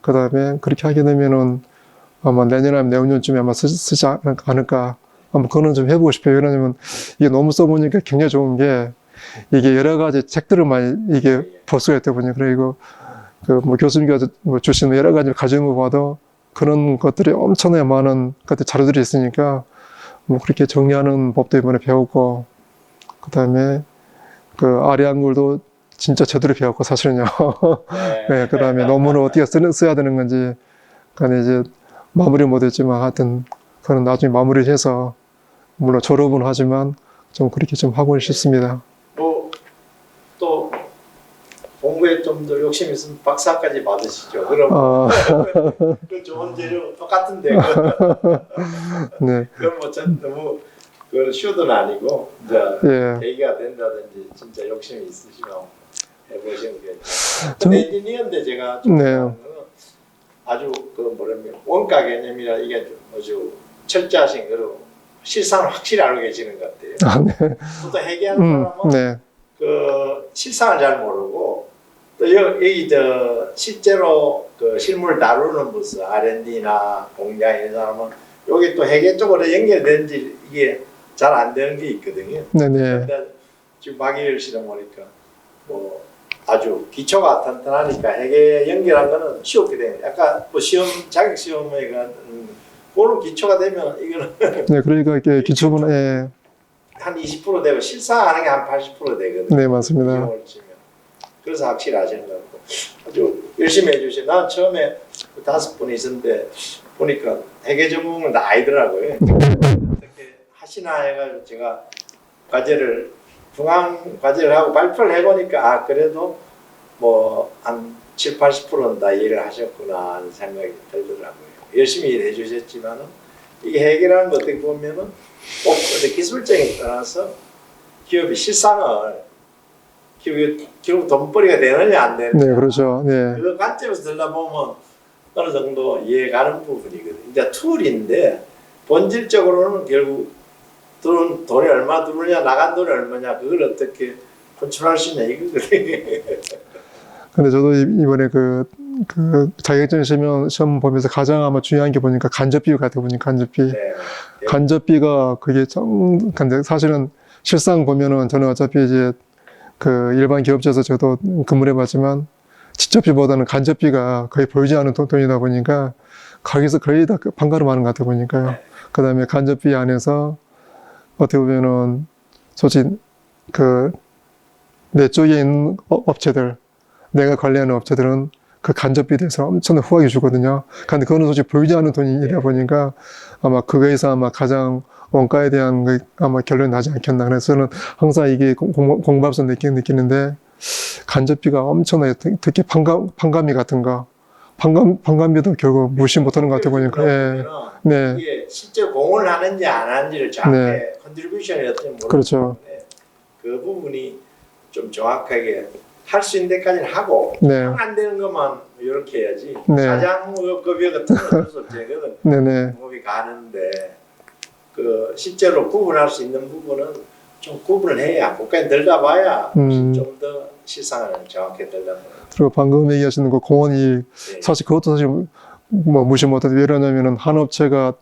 그 다음에 그렇게 하게 되면은 아마 내년 아니면 내후년쯤에 아마 쓰지 않을까. 아마 그거는 좀 해보고 싶어요. 왜냐면 이게 너무 써보니까 굉장히 좋은 게, 이게 여러 가지 책들을 많이 이게 볼 수가 있다 보니, 그리고 그 뭐 교수님께서 뭐 주신 여러 가지를 가져온 거 봐도 그런 것들이 엄청나게 많은 것들 자료들이 있으니까 뭐 그렇게 정리하는 법도 이번에 배우고, 그 다음에 그 아리 한글도 진짜 제대로 배웠고 사실은요. 네, 그 다음에 논문을 어떻게 써야 되는 건지, 그러니까 이제 마무리 못했지만 하여튼 그건 나중에 마무리를 해서, 물론 졸업은 하지만 좀 그렇게 좀 하고 싶습니다. 또 공부에 좀 더 욕심 있으면 박사까지 받으시죠. 그럼 그 좋은 재료 똑같은데 네, 그럼 뭐 전 너무 그 쇼는 아니고 이제 예. 계기가 된다든지 진짜 욕심이 있으시면 해보시는 게. 근데 엔지니어인데 제가 좀 네. 아주 그 뭐냐면 원가 개념이라 이게 좀 아주 철저하신 그리고 실상을 확실히 알고 계시는 것 같아요. 아, 네. 또 해계하는 사람은 네. 그 실상을 잘 모르고 또 여기 실제로 그 실물 다루는 부서 R&D나 공장 이런 사람은 여기 또 회계 쪽으로 연결되는지 이게 잘 안 되는 게 있거든요. 네네. 근데 지금 박예일 씨는 보니까 뭐 아주 기초가 탄탄하니까 회계 연결한 거는 쉬웠게 돼요. 약간 뭐 시험 자격 시험에 그런 기초가 되면 이거는 네, 그러니까 이게 기초분, 예. 한 20% 되고 실사하는 게 한 80% 되거든요. 네, 맞습니다. 기억을 치면. 그래서 확실히 하시는 것 같고 아주 열심히 해주시. 난 처음에 5분이 있었는데 보니까 회계 전공은 다 아이더라고요. 어떻게 하시나 해가지고 제가 과제를 중앙 과제를 하고 발표를 해보니까 아 그래도 뭐 한 7, 80%는 다 이해를 하셨구나 하는 생각이 들더라고요. 열심히 일해 주셨지만은 이게 회계라는 거 어떻게 보면은 꼭 기술적인 떠나서 기업의 실상을 결국 돈벌이가 되느냐 안 되느냐 네, 그렇죠. 네. 그 관점에서 들여다보면 어느 정도 이해가는 부분이거든요. 이제 툴인데 본질적으로는 결국 돈이 얼마 들어오냐 나간 돈이 얼마냐 그걸 어떻게 컨트롤할 수 있냐 이거거든요. 근데 저도 이번에 그 자격증 시험 보면서 가장 아마 중요한 게 보니까 간접비 같아 보니까 간접비. 네. 간접비가 그게 근데 사실은 실상 보면은 저는 어차피 이제 그 일반 기업체에서 저도 근무를 해봤지만 직접비보다는 간접비가 거의 보이지 않는 돈이다 보니까 거기서 거의 다 판가름하는 것 같아 보니까요. 그 다음에 간접비 안에서 어떻게 보면은 솔직히 그 내 쪽에 있는 업체들, 내가 관리하는 업체들은 그 간접비에 대해서 엄청난 후하게 주거든요. 근데 그거는 솔직히 보이지 않는 돈이다 보니까 아마 그거에서 아마 가장 원가에 대한 아마 결론이 나지 않겠나. 그래서 저는 항상 이게 공부하면서 느끼는데 간접비가 엄청나게 특히 판감비 같은 거 판감비도 결국 무시 못하는 것 같아 보니까. 예. 네. 이게 실제 공헌을 하는지 안 하는지를 정확히 네. 컨트리뷰션이 어떤지 모르기 그렇죠. 때문에 그 부분이 좀 정확하게 할 수 있는 데까지는 하고 네. 안 되는 것만 이렇게 해야지 네. 사장급여 같은 건 어쩔 수 없죠. 그건 네네. 공업이 가는데 그 실제로 구분할 수 있는 부분은 좀 구분을 해야 국가에 들다봐야 좀 더 실상을 정확히 들다봐요. 그리고 방금 얘기하시는 그 공원이 네. 사실 그것도 사실 뭐 무시 못해도 왜 그러냐면은 한 업체가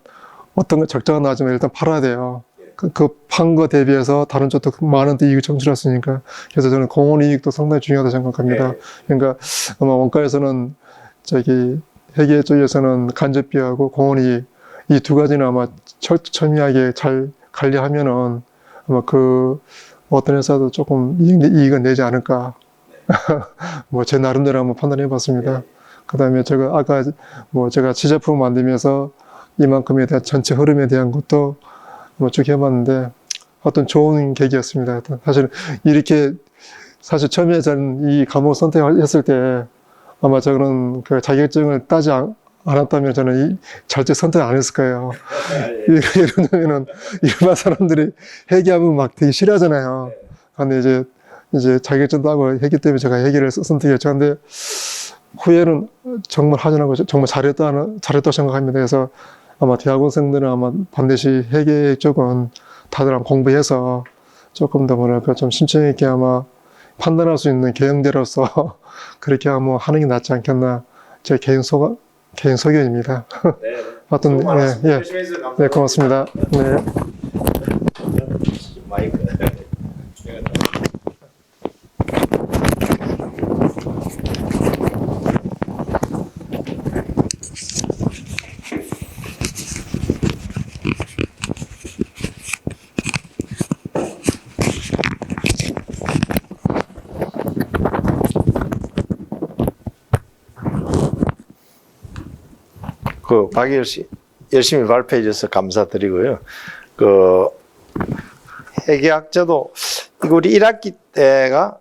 어떤 거 적자가 나지만 일단 팔아야 돼요. 그 판 거 대비해서 다른 쪽도 많은 데 이익을 창출했으니까. 그래서 저는 공원 이익도 상당히 중요하다고 생각합니다. 네. 그러니까 아마 원가에서는 저기 회계 쪽에서는 간접비하고 공원이 이 두 가지는 아마 첨예하게 잘 관리하면은 아마 그 어떤 회사도 조금 이익은 내지 않을까. 뭐 제 나름대로 한번 판단해 봤습니다. 그다음에 제가 아까 뭐 제가 시제품 만들면서 이만큼에 대한 전체 흐름에 대한 것도 뭐 쭉 해봤는데 어떤 좋은 계기였습니다. 하여튼 사실 이렇게 사실 처음에 저는 이 과목 선택했을 때 아마 저는 그 자격증을 따지 않았다면 저는 절대 선택 안 했을 거예요. 이러면은 일반 사람들이 회계하면 막 되게 싫어하잖아요. 근데 이제 자격증 따고 했기 때문에 제가 회계를 선택했죠. 근데 후회는 정말 하지 않고 정말 잘했다고 생각합니다. 그래서 아마 대학원생들은 아마 반드시 회계 쪽은 다들 공부해서 조금 더 뭐랄까 좀 심층 있게 아마 판단할 수 있는 개형제로서 그렇게 한번 하는 게 낫지 않겠나 제 개인 소견입니다. 네. 하여튼 예. 네, 고맙습니다. 네. 마이크. 박예열 씨 열심히 발표해 주셔서 감사드리고요. 회계학자도 이거 우리 1학기 때가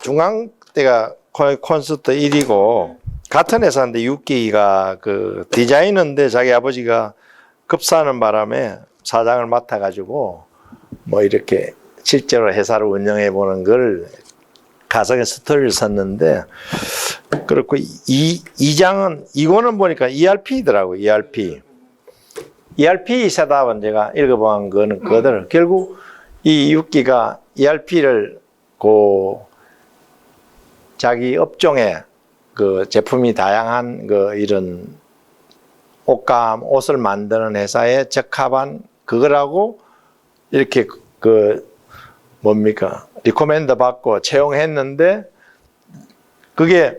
중앙 때가 콘서트 1이고 같은 회사인데 6기가 그 디자이너인데 자기 아버지가 급사하는 바람에 사장을 맡아가지고 뭐 이렇게 실제로 회사를 운영해 보는 걸 가상의 스토리를 썼는데 그렇고 이거는 보니까 ERP더라고요. ERP 세답은 제가 읽어본 거는 그대로 결국 이 6기가 ERP를 자기 업종에 그 제품이 다양한 이런 옷을 만드는 회사에 적합한 그거라고 이렇게 리코멘드 받고 채용했는데 그게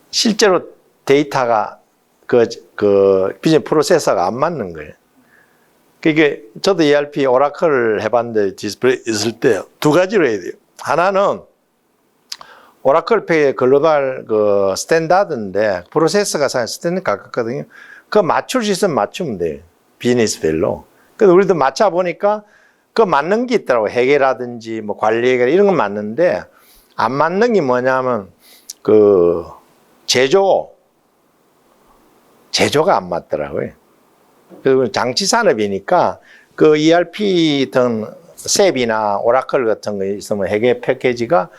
실제로 데이터가 비즈니스 프로세서가 안 맞는 거예요. 그게 저도 ERP 오라클을 해봤는데 디스플레이 있을 때 두 가지로 해야 돼요. 하나는 오라클 페이의 글로벌 스탠다드인데 프로세서가 사실 스탠다드 가깝거든요. 그거 맞출 수 있으면 맞추면 돼요. 비즈니스별로. 그래서 우리도 맞춰 보니까 그 맞는 게 있더라고요. 회계라든지 뭐 관리 회계 이런 건 맞는데 안 맞는 게 뭐냐면 제조가 안 맞더라고요. 그리고 장치 산업이니까 ERP 등 셉이나 오라클 같은 거 있으면 회계 패키지가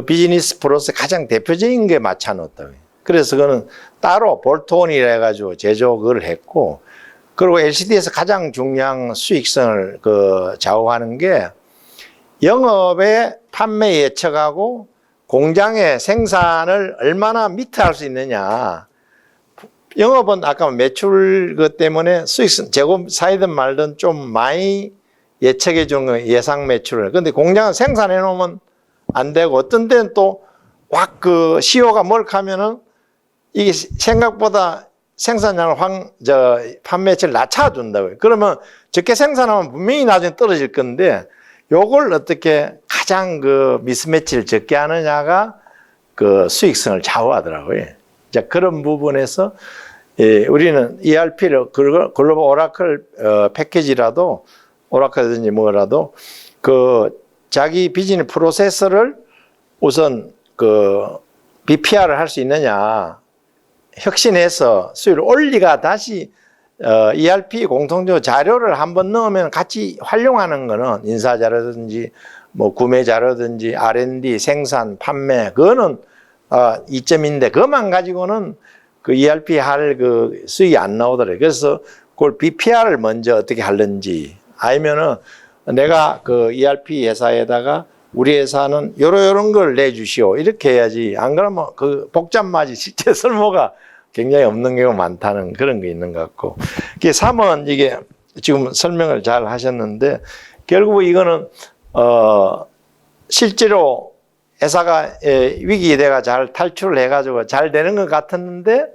비즈니스 프로세스 가장 대표적인 게 맞춰 놓았다고요. 그래서 그거는 따로 볼트온이라 해가지고 제조 그걸 했고 그리고 LCD에서 가장 중요한 수익성을 좌우하는 게 영업의 판매 예측하고 공장의 생산을 얼마나 미트할 수 있느냐. 영업은 아까 매출 때문에 수익성 재고 사이든 말든 좀 많이 예측해 준 거 예상 매출을. 근데 공장은 생산해 놓으면 안 되고 어떤 데는 또 확 CO가 몰락하면은 이게 생각보다 생산량을 판매치를 낮춰준다고요. 그러면 적게 생산하면 분명히 나중에 떨어질 건데 요걸 어떻게 가장 미스매치를 적게 하느냐가 수익성을 좌우하더라고요. 자, 그런 부분에서 우리는 ERP를 글로벌 오라클 패키지라도 오라클이든지 뭐라도 자기 비즈니스 프로세서를 우선 BPR을 할 수 있느냐 혁신해서 수율을 올리가 다시 ERP 공통적으로 자료를 한번 넣으면 같이 활용하는 거는 인사 자료든지 뭐 구매 자료든지 R&D 생산 판매 그거는 이점인데 그것만 가지고는 ERP 할 수익이 안 나오더라고요. 그래서 그걸 BPR을 먼저 어떻게 하는지 아니면은 내가 ERP 회사에다가 우리 회사는 요런 걸 내주시오 이렇게 해야지 안 그러면 복잡하지 실제 설모가 굉장히 없는 경우가 많다는 그런 게 있는 것 같고 3은 이게 지금 설명을 잘 하셨는데 결국 이거는 실제로 회사가 위기대가 잘 탈출을 해가지고 잘 되는 것 같았는데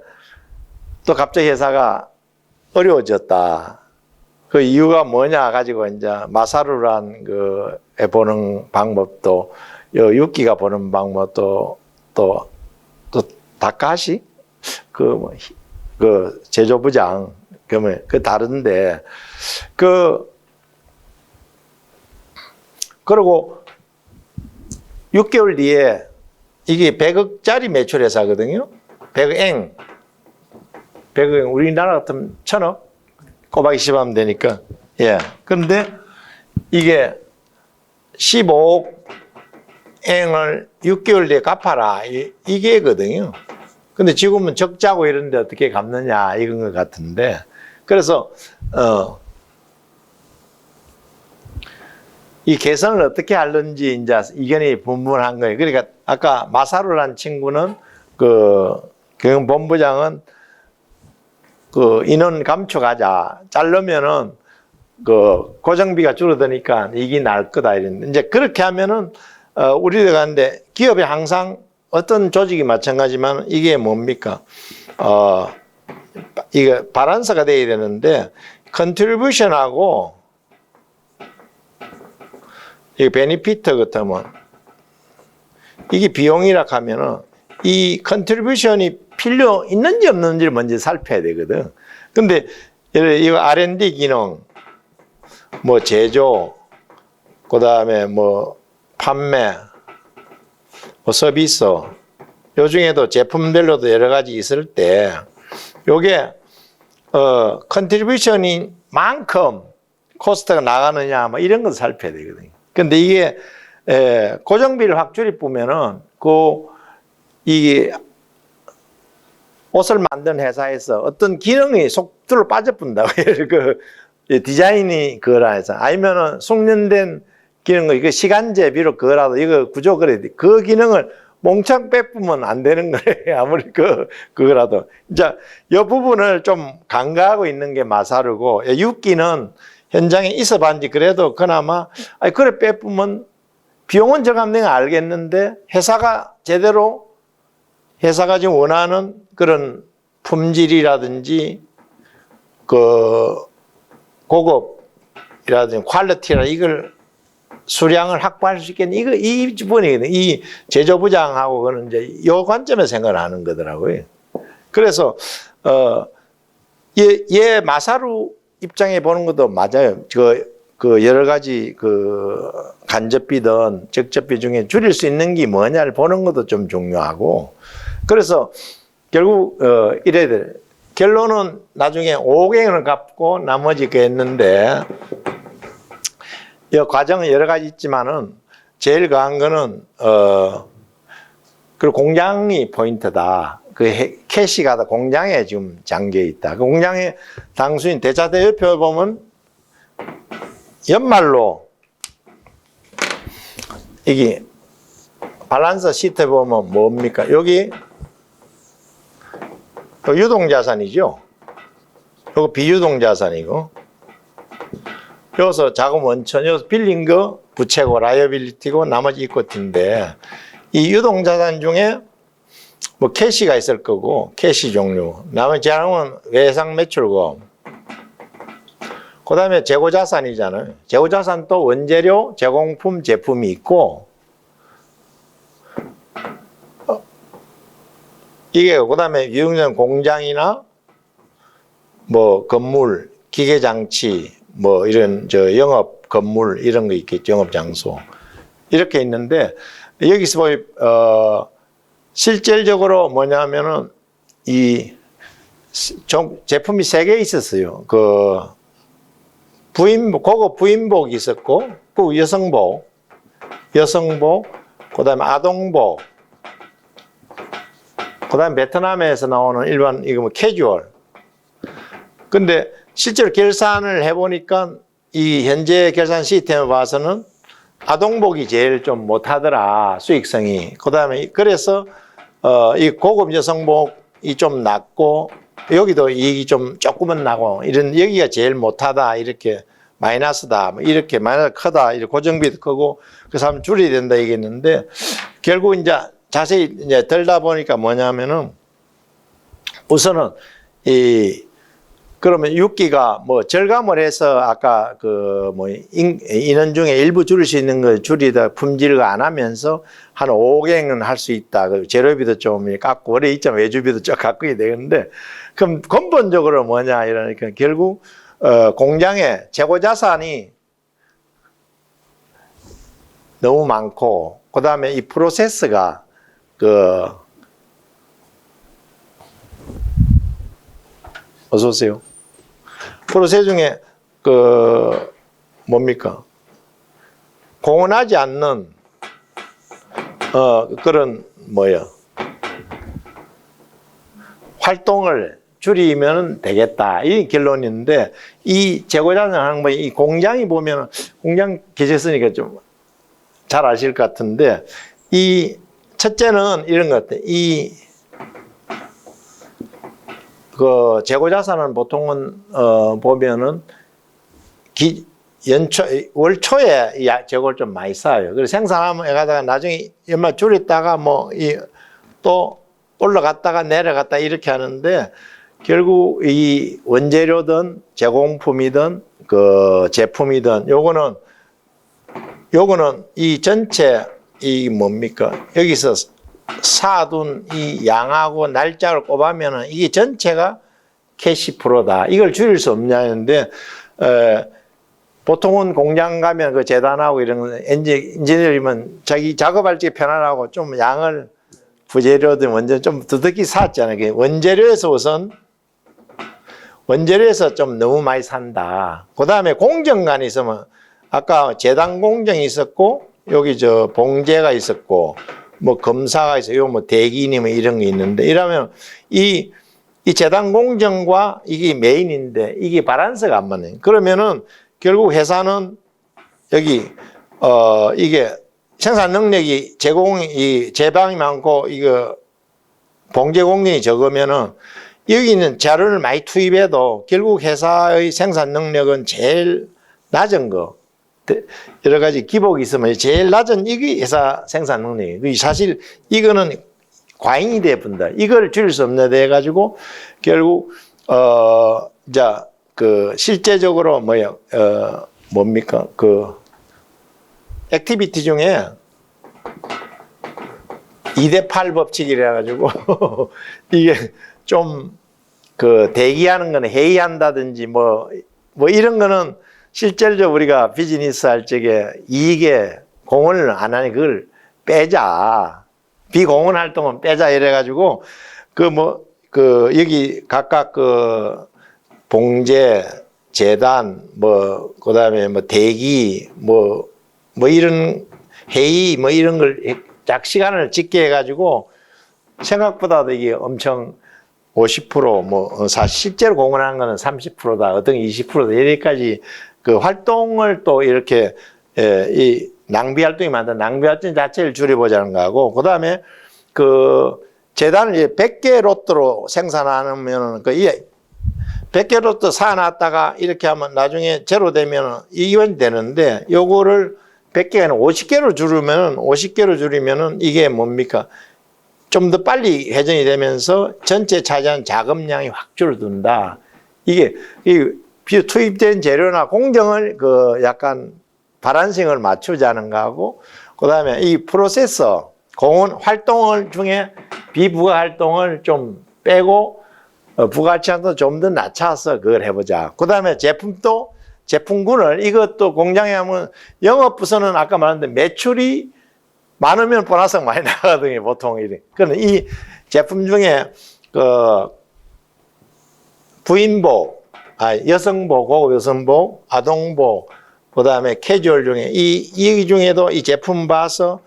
또 갑자기 회사가 어려워졌다. 그 이유가 뭐냐 가지고 이제 마사루란 그 보는 방법도 유키가 보는 방법도 또 다카시 그 제조부장 그러면 그 다른데 그리고 6개월 뒤에 이게 100억짜리 매출 회사거든요. 100억 우리나라 같으면 1000억 꼬박이 10하면 되니까. 예. 그런데 이게 15억 을 6개월 뒤에 갚아라. 이게거든요. 근데 지금은 적자고 이런데 어떻게 갚느냐 이건 것 같은데. 그래서 이 개선을 어떻게 하는지 이제 이견이 분분한 거예요. 그러니까 아까 마사루란 친구는 그 경영본부장은 그 인원 감축하자. 자르면은 그 고정비가 줄어드니까 이게 나을 거다 이랬는데 이제 그렇게 하면은 우리들 가는데 기업에 항상 어떤 조직이 마찬가지지만 이게 뭡니까? 이게 바란스가 돼야 되는데 컨트리뷰션하고 이 베니피트 같으면 이게 비용이라 하면은 이 컨트리뷰션이 필요 있는지 없는지를 먼저 살펴야 되거든. 근데 이거 R&D 기능, 뭐 제조, 그 다음에 뭐 판매, 뭐 서비스, 요 중에도 제품별로도 여러 가지 있을 때 요게 컨트리뷰션이 만큼 코스트가 나가느냐 뭐 이런 걸 살펴야 되거든요. 근데 이게 고정비를 확 줄이면은 이게 옷을 만든 회사에서 어떤 기능이 속도로 빠져본다고 그 디자인이 그거라 해서 아니면은 숙련된 기능 이거 시간제 비록 그거라도 이거 구조 그래 그 기능을 몽창 빼쁘면 안 되는 거예요. 아무리 그거라도 이제 이 부분을 좀 간과하고 있는 게 마사루고 6기는 현장에 있어봤는지 그래도 그나마 그래 빼쁘면 비용은 저감된 거 알겠는데 회사가 제대로 회사가 지금 원하는 그런 품질이라든지 그 고급이라든지 퀄리티라 이걸 수량을 확보할 수 있겠니? 이 부분이거든요. 이 제조부장하고 그는 이제 요 관점에서 생각을 하는 거더라고요. 그래서 얘 마사루 입장에 보는 것도 맞아요. 그 여러 가지 그 간접비든 직접비 중에 줄일 수 있는 게 뭐냐를 보는 것도 좀 중요하고. 그래서 결국 이래야 돼. 결론은 나중에 5억을 갚고 나머지 그 했는데 이 과정은 여러 가지 있지만은 제일 강한 거는 그 공장이 포인트다. 그 캐시가 다 공장에 지금 잠겨 있다. 그 공장에 당수인 대차대표에 보면 연말로 이게 밸런스 시트 보면 뭡니까? 여기 유동자산이죠. 이거 비유동자산이고 여기서 자금 원천, 여기서 빌린 거 부채고 라이어빌리티고 나머지 이코티인데 이 유동자산 중에 뭐 캐시가 있을 거고 캐시 종류, 나머지 자금은 외상 매출금, 그 다음에 재고자산이잖아요. 재고자산 또 원재료, 제공품, 제품이 있고 이게 그 다음에 유동자산 공장이나 뭐 건물, 기계장치 뭐 이런 영업 건물 이런 거 있겠죠. 영업 장소 이렇게 있는데 여기서 실질적으로 뭐냐면은 이 제품이 3개 있었어요. 그 고급 부인복이 있었고 그 여성복, 그다음에 아동복, 그다음에 베트남에서 나오는 일반 이거 뭐 캐주얼. 근데 실제로 결산을 해보니까 이 현재 결산 시스템을 봐서는 아동복이 제일 좀 못하더라, 수익성이. 그 다음에 그래서 이 고급 여성복이 좀 낮고 여기도 이익이 좀 조금은 나고 이런 여기가 제일 못하다, 이렇게 마이너스다, 이렇게 마이너스 크다, 이렇게 고정비도 크고 그래서 한번 줄여야 된다 얘기했는데 결국 이제 자세히 이제 들다 보니까 뭐냐면은 우선은 그러면 육기가 뭐 절감을 해서 아까 그 뭐 인원 중에 일부 줄일 수 있는 거 줄이다 품질을 안 하면서 한 5갱은 할 수 있다. 그 재료비도 좀 깎고 원래 있잖아 외주비도 좀 깎아야 되는데 그럼 근본적으로 뭐냐 이러니까 결국 공장의 재고 자산이 너무 많고 그다음에 이 프로세스가 어서 오세요. 프로세스 중에 뭡니까? 공헌하지 않는 그런 활동을 줄이면 되겠다. 이 결론인데 이 재고자산 하는 거 이 공장이 보면 공장 계셨으니까 좀 잘 아실 것 같은데 이 첫째는 이런 것 같아요. 그 재고자산은 보통은 보면은 월 초에 재고를 좀 많이 쌓아요. 그래서 생산하면 가다가 나중에 연말 줄였다가 또 올라갔다가 내려갔다 이렇게 하는데 결국 이 원재료든 제공품이든 그 제품이든 요거는 이 전체 뭡니까? 여기서 사둔 이 양하고 날짜를 꼽으면은 이게 전체가 캐시 프로다. 이걸 줄일 수 없냐는데 보통은 공장 가면 그 재단하고 이런 거 엔지니어리면 자기 작업할 때 편안하고 좀 양을 부재료든 원재료 좀 두둑이 샀잖아요. 원재료에서 우선 좀 너무 많이 산다. 그 다음에 공정관이 있으면 아까 재단 공정이 있었고 여기 봉제가 있었고 뭐 검사가 있어요. 요 뭐 대기니 뭐 이런 게 있는데 이러면 이 재단 공정과 이게 메인인데 이게 바란스가 안 맞네. 그러면은 결국 회사는 여기 이게 생산 능력이 제방이 많고 이거 봉제 공정이 적으면은 여기 있는 자료를 많이 투입해도 결국 회사의 생산 능력은 제일 낮은 거. 여러 가지 기복이 있으면 제일 낮은 이게 회사 생산 능력이에요. 사실 이거는 과잉이 돼 본다. 이걸 줄일 수 없는 데 해가지고 결국 실제적으로 뭡니까 액티비티 중에 2대8 법칙이라 가지고 이게 좀 대기하는 거는 회의한다든지 뭐 이런 거는 실제로 우리가 비즈니스 할 적에 이익에 공헌을 안 하니 그걸 빼자. 비공헌 활동은 빼자 이래가지고 여기 각각 봉제, 재단, 그다음에 대기, 이런 회의, 이런 걸 딱 시간을 짓게 해가지고 생각보다도 이게 엄청 50%, 실제로 공헌하는 거는 30%다, 어떤 20%다, 이래까지 그 활동을 또 이렇게, 이 낭비 활동이 많다. 낭비 활동 자체를 줄여보자는 거하고, 그 다음에 재단을 이제 100개 로또로 생산하면 100개 로또 사놨다가 이렇게 하면 나중에 제로 되면 이원이 되는데, 요거를 100개가 아니라 50개로 줄이면은 이게 뭡니까? 좀 더 빨리 회전이 되면서 전체 차지하는 자금량이 확 줄어든다. 이게 투입된 재료나 공정을 약간 바란싱을 맞추자는 거하고, 그 다음에 이 프로세서, 공헌 활동을 중에 비부가 활동을 좀 빼고, 부가치한도 좀 더 낮춰서 그걸 해보자. 그 다음에 제품군을, 이것도 공장에 하면 영업부서는 아까 말했는데 매출이 많으면 보너스가 많이 나가거든요, 보통. 그러면 이 제품 중에, 부인복, 여성복, 고급 여성복, 아동복, 그 다음에 캐주얼 중에, 이 중에도 이 제품 봐서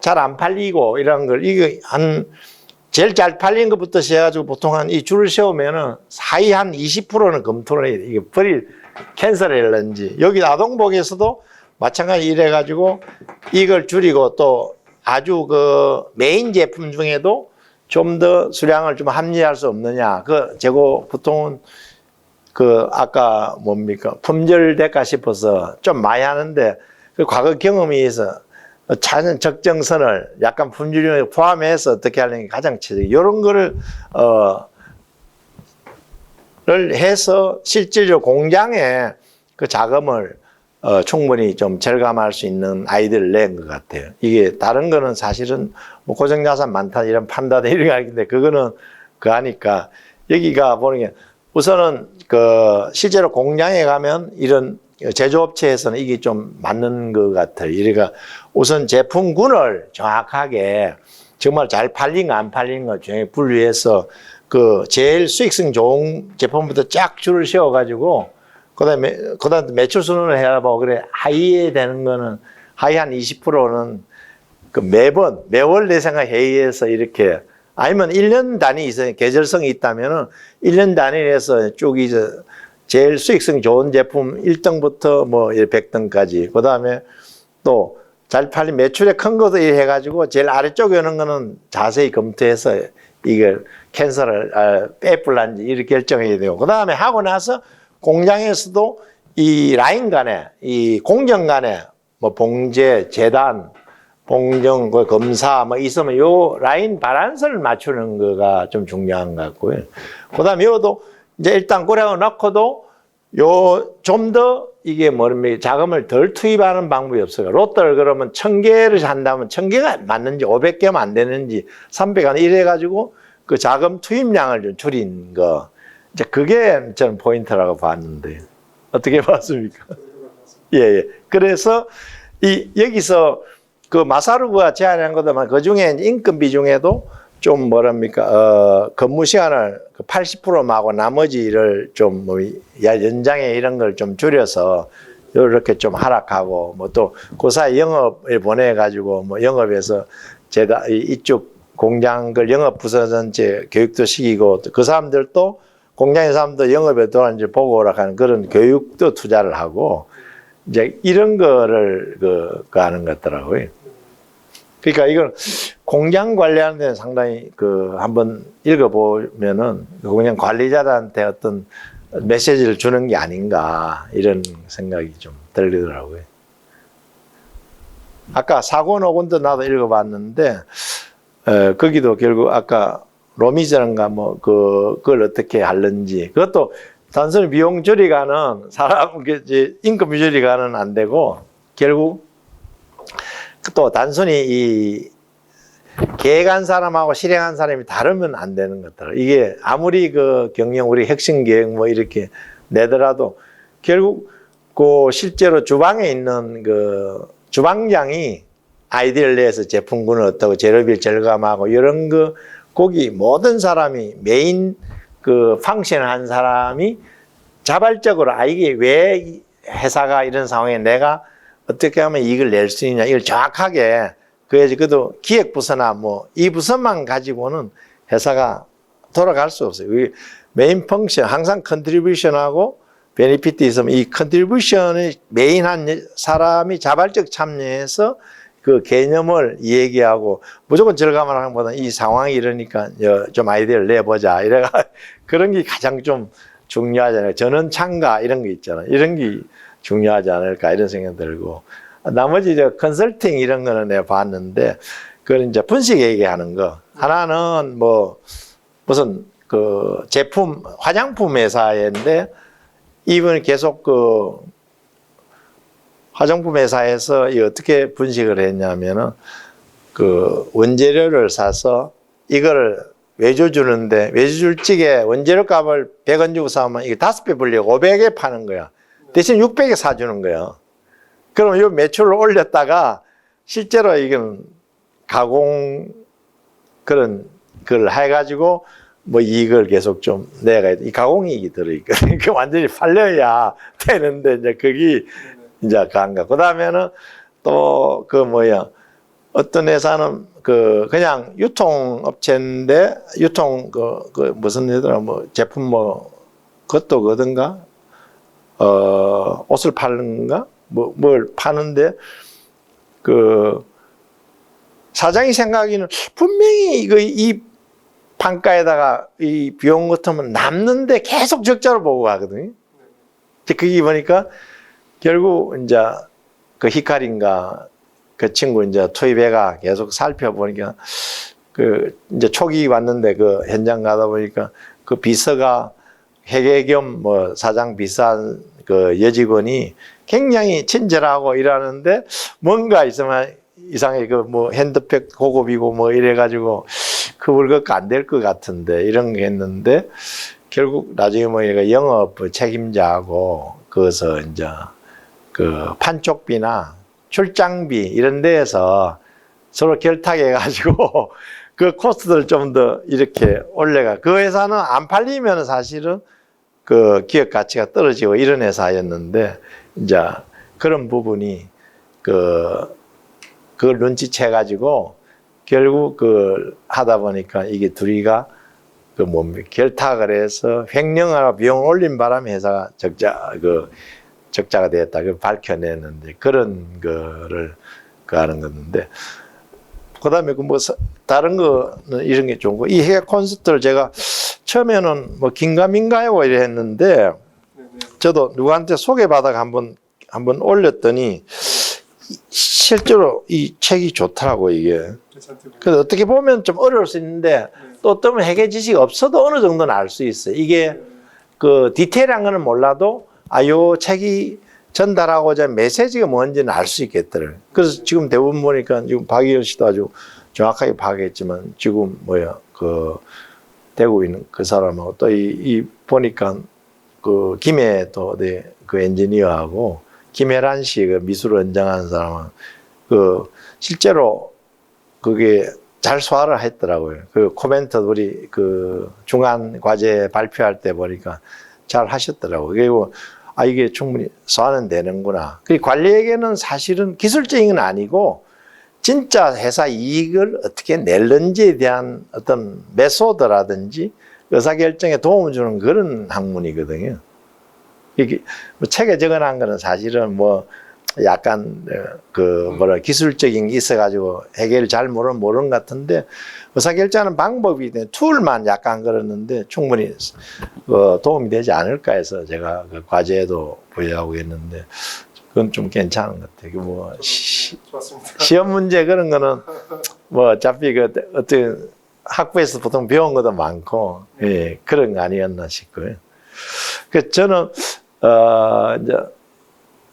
잘 안 팔리고 이런 걸, 제일 잘 팔린 것부터 시작해가지고 보통 이 줄을 세우면은 사이 한 20%는 검토를 해야 돼. 이게 캔슬을했는지. 여기 아동복에서도 마찬가지 이래가지고 이걸 줄이고 또 아주 메인 제품 중에도 좀 더 수량을 좀 합리화할 수 없느냐. 재고 보통은 아까 뭡니까? 품절될까 싶어서 좀 많이 하는데 과거 경험에 의해서 자연 적정선을 약간 품질을 포함해서 어떻게 하는 게 가장 최적이 이런 거를 해서 실질적으로 공장에 그 자금을 충분히 좀 절감할 수 있는 아이디어를 낸 것 같아요. 이게 다른 거는 사실은 뭐 고정자산 많다 이런 판단 이런 게 아닌데 그거는 그 하니까 여기가 보는 게 우선은 그 실제로 공장에 가면 이런 제조업체에서는 이게 좀 맞는 것 같아요. 이래가 우선 제품군을 정확하게 정말 잘 팔린 거 안 팔린 거 중에 분류해서 그 제일 수익성 좋은 제품부터 쫙 줄을 세워가지고 그다음에 매출 순으로 해보고 그래 하이에 되는 거는 하이 한 20%는 그 매월 내 생각 회의에서 이렇게 아니면 1년 단위 있어요. 계절성이 있다면은 1년 단위에서 쭉 이제 제일 수익성 좋은 제품 1등부터 뭐 100등까지 그다음에 또 잘 팔린 매출에 큰 것도 해가지고 제일 아래쪽에 오는 거는 자세히 검토해서 이걸 캔슬을 빼뿔란지 이렇게 결정해야 되고 그다음에 하고 나서 공장에서도 이 라인 간에 이 공정 간에 뭐 봉제, 재단, 봉정, 검사 뭐 있으면 요 라인 바란스를 맞추는 거가 좀 중요한 것 같고요. 그다음에 요도 이제 일단 고려 넣고도 요 좀 더 이게 뭐냐면 자금을 덜 투입하는 방법이 없어요. 로또를 그러면 1000개를 한다면 1000개가 맞는지 500개면 안 되는지 300안 이래 가지고 그 자금 투입량을 좀 줄인 거. 이제 그게 저는 포인트라고 봤는데 어떻게 봤습니까? 예. 그래서 여기서 그 마사루가 제안한 것도만 그 중에 인건비 중에도 좀 뭐랍니까 근무 시간을 80%하고 나머지를 좀 뭐 연장에 이런 걸 좀 줄여서 이렇게 좀 하락하고 뭐 또 그 사이 영업을 보내 가지고 뭐 영업에서 제가 이쪽 공장 그 영업 부서 전체 교육도 시키고 그 사람들도 공장의 사람도 영업에 돌아는지 보고 오락하는 그런 교육도 투자를 하고 이제 이런 거를 하는 것 같더라고요. 그러니까 이건 공장 관리하는 데는 상당히 한번 읽어보면은 그냥 관리자들한테 어떤 메시지를 주는 게 아닌가 이런 생각이 좀 들리더라고요. 아까 사고노곤도 나도 읽어봤는데 거기도 결국 아까 로미즈란가 뭐 그걸 어떻게 하는지 그것도 단순히 비용 줄이가는 사람 인건비 줄이가는 안 되고 결국 또 단순히 이 계획한 사람하고 실행한 사람이 다르면 안 되는 것들. 이게 아무리 그 경영 우리 혁신 계획 뭐 이렇게 내더라도 결국 그 실제로 주방에 있는 그 주방장이 아이디어를 내서 제품군을 어떻고 재료비를 절감하고 이런 거 거기 모든 사람이 메인 그 펑션을 한 사람이 자발적으로 이게 왜 회사가 이런 상황에 내가 어떻게 하면 이익을 낼 수 있냐 이걸 정확하게 그래도 기획부서나 뭐 이 부서만 가지고는 회사가 돌아갈 수 없어요. 메인 펑션 항상 컨트리뷰션하고 베네피트 있으면 이 컨트리뷰션을 메인한 사람이 자발적 참여해서 그 개념을 얘기하고 무조건 절감을 하는 것보다 이 상황이 이러니까 좀 아이디어를 내보자 이래가 그런 게 가장 좀 중요하잖아요. 전원 참가 이런 게 있잖아요. 이런 게 중요하지 않을까 이런 생각이 들고 나머지 컨설팅 이런 거는 내가 봤는데 그건 이제 분식 얘기하는 거 하나는 뭐 무슨 그 제품 화장품 회사인데 이분이 계속 그 화장품 회사에서 어떻게 분식을 했냐면은 그 원재료를 사서 이거를 외주 주는데 외주 줄 적에 원재료 값을 100원 주고 사면 이게 5배 불리고 500에 파는 거야. 대신 600에 사주는 거예요. 그럼 이 매출을 올렸다가 실제로 이건 가공 그런 걸 해가지고 뭐 이익을 계속 좀 내가 이 가공이익이 들어있거든요. 그 완전히 팔려야 되는데 이제 거기 이제 간가. 그 다음에는 또 어떤 회사는 그냥 유통업체인데 유통 무슨 얘더라 뭐 제품 뭐 그것도 그든가 옷을 파는가 뭘 파는데 사장이 생각하기는 분명히 이 판가에다가 이 비용 같으면 남는데 계속 적자로 보고 가거든요. 그게 보니까 결국 이제 그 히카리인가 그 친구 이제 투입해가 계속 살펴보니까 그 이제 초기 왔는데 그 현장 가다 보니까 그 비서가 회계 겸 뭐 사장 비서한 그 여직원이 굉장히 친절하고 일하는데 뭔가 있으면 이상하게 그 뭐 핸드백 고급이고 뭐 이래가지고 그 월급가 안 될 것 같은데 이런 게 했는데 결국 나중에 뭐 얘가 영업 책임자하고 거기서 이제 그 판촉비나 출장비 이런 데에서 서로 결탁해가지고 그 코스트를 좀 더 이렇게 올려가 그 회사는 안 팔리면 사실은 그 기업 가치가 떨어지고 이런 회사였는데 이제 그런 부분이 그걸 눈치채가지고 결국 그 하다 보니까 이게 둘이가 그 뭡니까 결탁을 해서 횡령하고 비용 올린 바람에 회사가 적자가 되었다 그 밝혀내는데 그런 거를 그 하는 건데 그다음에 그 뭐 다른 거는 이런 게 좋은 거 이 해외 콘서트를 제가 처음에는 뭐 긴가민가하고 이래 했는데 저도 누구한테 소개받아 한번 올렸더니 실제로 이 책이 좋더라고 이게. 그래서 어떻게 보면 좀 어려울 수 있는데 또 어떤 회계 지식이 없어도 어느 정도는 알 수 있어요. 이게 그 디테일한 거는 몰라도 요 책이 전달하고자 하는 메시지가 뭔지는 알 수 있겠더라고요. 그래서 지금 대부분 보니까 지금 박의원 씨도 아주 정확하게 파악했지만 지금 그 되고 있는 그 사람하고 또 이 보니까 그 김해 또 그 엔지니어하고 김혜란 씨 그 미술 원장하는 사람은 그 실제로 그게 잘 소화를 했더라고요. 그 코멘트 우리 그 중간 과제 발표할 때 보니까 잘 하셨더라고요. 그리고 이게 충분히 소화는 되는구나. 그 관리에게는 사실은 기술적인 건 아니고 진짜 회사 이익을 어떻게 낼는지에 대한 어떤 메소드라든지 의사결정에 도움을 주는 그런 학문이거든요. 이게 뭐 책에 적어놓은 거는 사실은 뭐 약간 그 기술적인 게 있어가지고 해결을 잘 모르는 것 같은데 의사결정하는 방법이 툴만 약간 그랬는데 충분히 도움이 되지 않을까 해서 제가 그 과제에도 부여하고 있는데 그건 좀 괜찮은 것 같아요. 뭐 시험 문제 그런 거는 뭐 어차피 그 어떤 학부에서 보통 배운 것도 많고 예, 그런 거 아니었나 싶고요. 그 저는 이제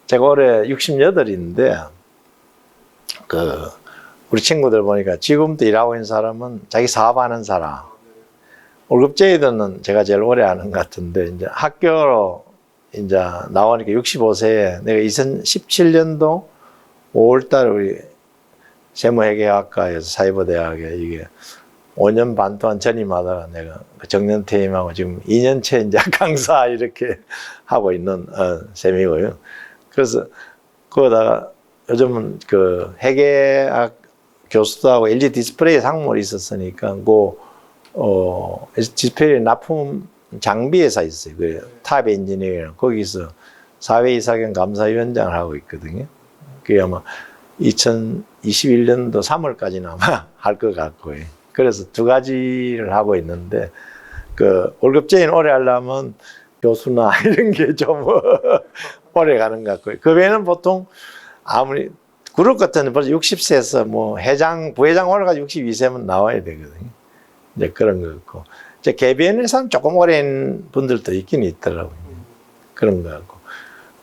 제가 올해 68인데 그 우리 친구들 보니까 지금도 일하고 있는 사람은 자기 사업하는 사람. 월급제이들은 제가 제일 오래 하는 것 같은데 이제 학교로 이제 나오니까 65세에 내가 2017년도 5월달 우리 세무회계학과에서 사이버대학에 이게 5년 반 동안 전임하다가 내가 정년퇴임하고 지금 2년째 이제 강사 이렇게 하고 있는 셈이고요. 그래서 거기다가 요즘은 그 회계학 교수도 하고 LG 디스플레이 상무를 있었으니까 LG 디스플레이 납품 장비 회사 있어요. 그 탑 엔지니어랑 거기서 사회이사경 감사위원장을 하고 있거든요. 그게 아마 2021년도 3월까지는 아마 할 것 같고요. 그래서 두 가지를 하고 있는데 그 월급제인 오래 하려면 교수나 이런 게 좀 오래 가는 것 같고요. 그 외에는 보통 아무리 그룹 같은 벌써 60세에서 뭐 회장, 부회장 올라가지고 62세면 나와야 되거든요. 이제 그런 거 같고. 이제 개변에서는 조금 오래된 분들도 있긴 있더라고요. 그런 거 같고.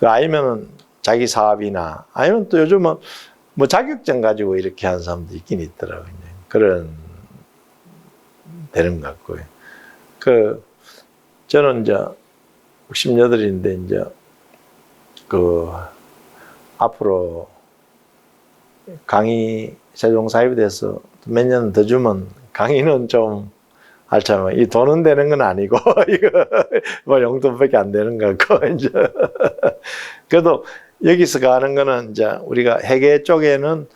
그 아니면은 자기 사업이나 아니면 또 요즘은 뭐 자격증 가지고 이렇게 하는 사람도 있긴 있더라고요. 그런 되는 것 같고요. 저는 이제 68인데 이제 앞으로 강의 세종사입돼서 몇 년 더 주면 강의는 좀 알차면 이 돈은 되는 건 아니고 이거 뭐 용돈밖에 안 되는 것 같고 이제 그래도 여기서 가는 거는 이제 우리가 회계 쪽에는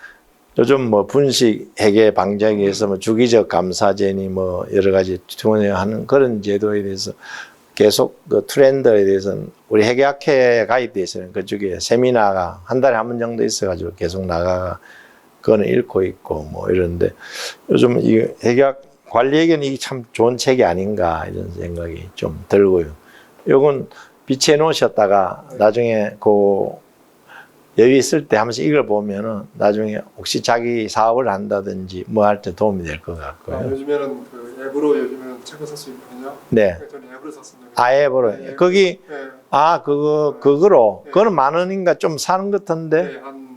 요즘 뭐 분식 회계 방지하기 위해서 뭐 주기적 감사제니 뭐 여러 가지 하는 그런 제도에 대해서 계속 그 트렌드에 대해서는 우리 회계학회에 가입돼 있어요. 그쪽에 세미나가 한 달에 한 번 정도 있어가지고 계속 나가가 그거는 읽고 있고 뭐 이런데 요즘 이 회계학 관리에게는 이게 참 좋은 책이 아닌가 이런 생각이 좀 들고요. 요건 비치해 놓으셨다가 나중에 여유 있을 때 한 번씩 읽어보면은 나중에 혹시 자기 사업을 한다든지 뭐 할 때 도움이 될 것 같고요. 요즘에는 그 앱으로 요즘에는 책을 살 수 있거든요. 네. 저는 앱으로 샀습니다. 아예보로 네, 거기 네. 그거로 네. 그거는 10,000원인가 좀 사는 것 같은데. 네, 한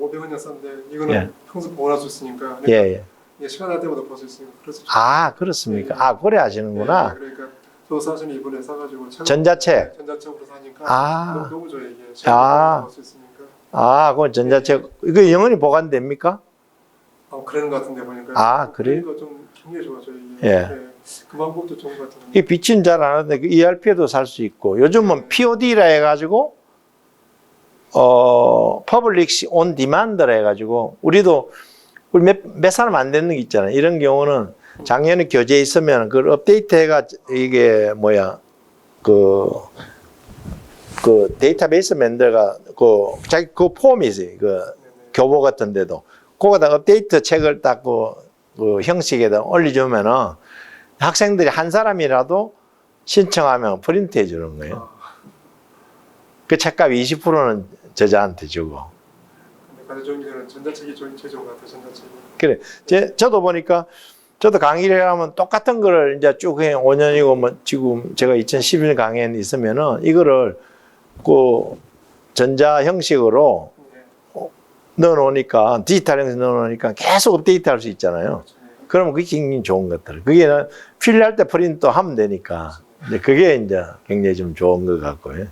500원이나 싼데 이거는 예. 평소 보관할 수 있으니까 예, 예. 이게 시간 날 때마다 볼 수 있으니까 그래서 그렇습니까? 예, 예. 그래 하시는구나. 그러니까 저 사실 이번에 사가지고 전자책. 네, 전자책으로 사니까 아. 너무 좋아요 이게 아. 볼수 있으니까 그건 전자책. 이거 영원히 보관됩니까? 그러는 것 같은데 보니까 그래요? 그러니까 좀 굉장히 좋아져 이게 예. 그 방법도 좋은 것 같은데 이 빛은 잘 안 하는데 그 ERP에도 살 수 있고 요즘은 POD라 해가지고 퍼블릭 온 디만드라 해가지고 우리 몇 사람 안 되는 게 있잖아요. 이런 경우는 작년에 교재에 있으면 그걸 업데이트해가 이게 그 데이터베이스 만들가 자기 그 폼이 있어요. 교보 같은 데도 그거다 업데이트 책을 딱 그 형식에다 올려주면은 학생들이 한 사람이라도 신청하면 프린트해 주는 거예요. 그 책값 20%는 저자한테 주고. 근데 가장 좋은 게 전자책이 제일 좋은 것 같아요. 전자책이 그래. 저도 보니까 저도 강의를 하면 똑같은 거를 이제 쭉 해. 5년이고 뭐 지금 제가 2011 강의에 있으면은 이거를 그 전자 형식으로 넣어놓으니까 디지털 형식 넣어놓으니까 계속 업데이트 할 수 있잖아요. 그러면 그게 굉장히 좋은 것들. 그게 필요할 때 프린트 하면 되니까. 그게 이제 굉장히 좀 좋은 것 같고요.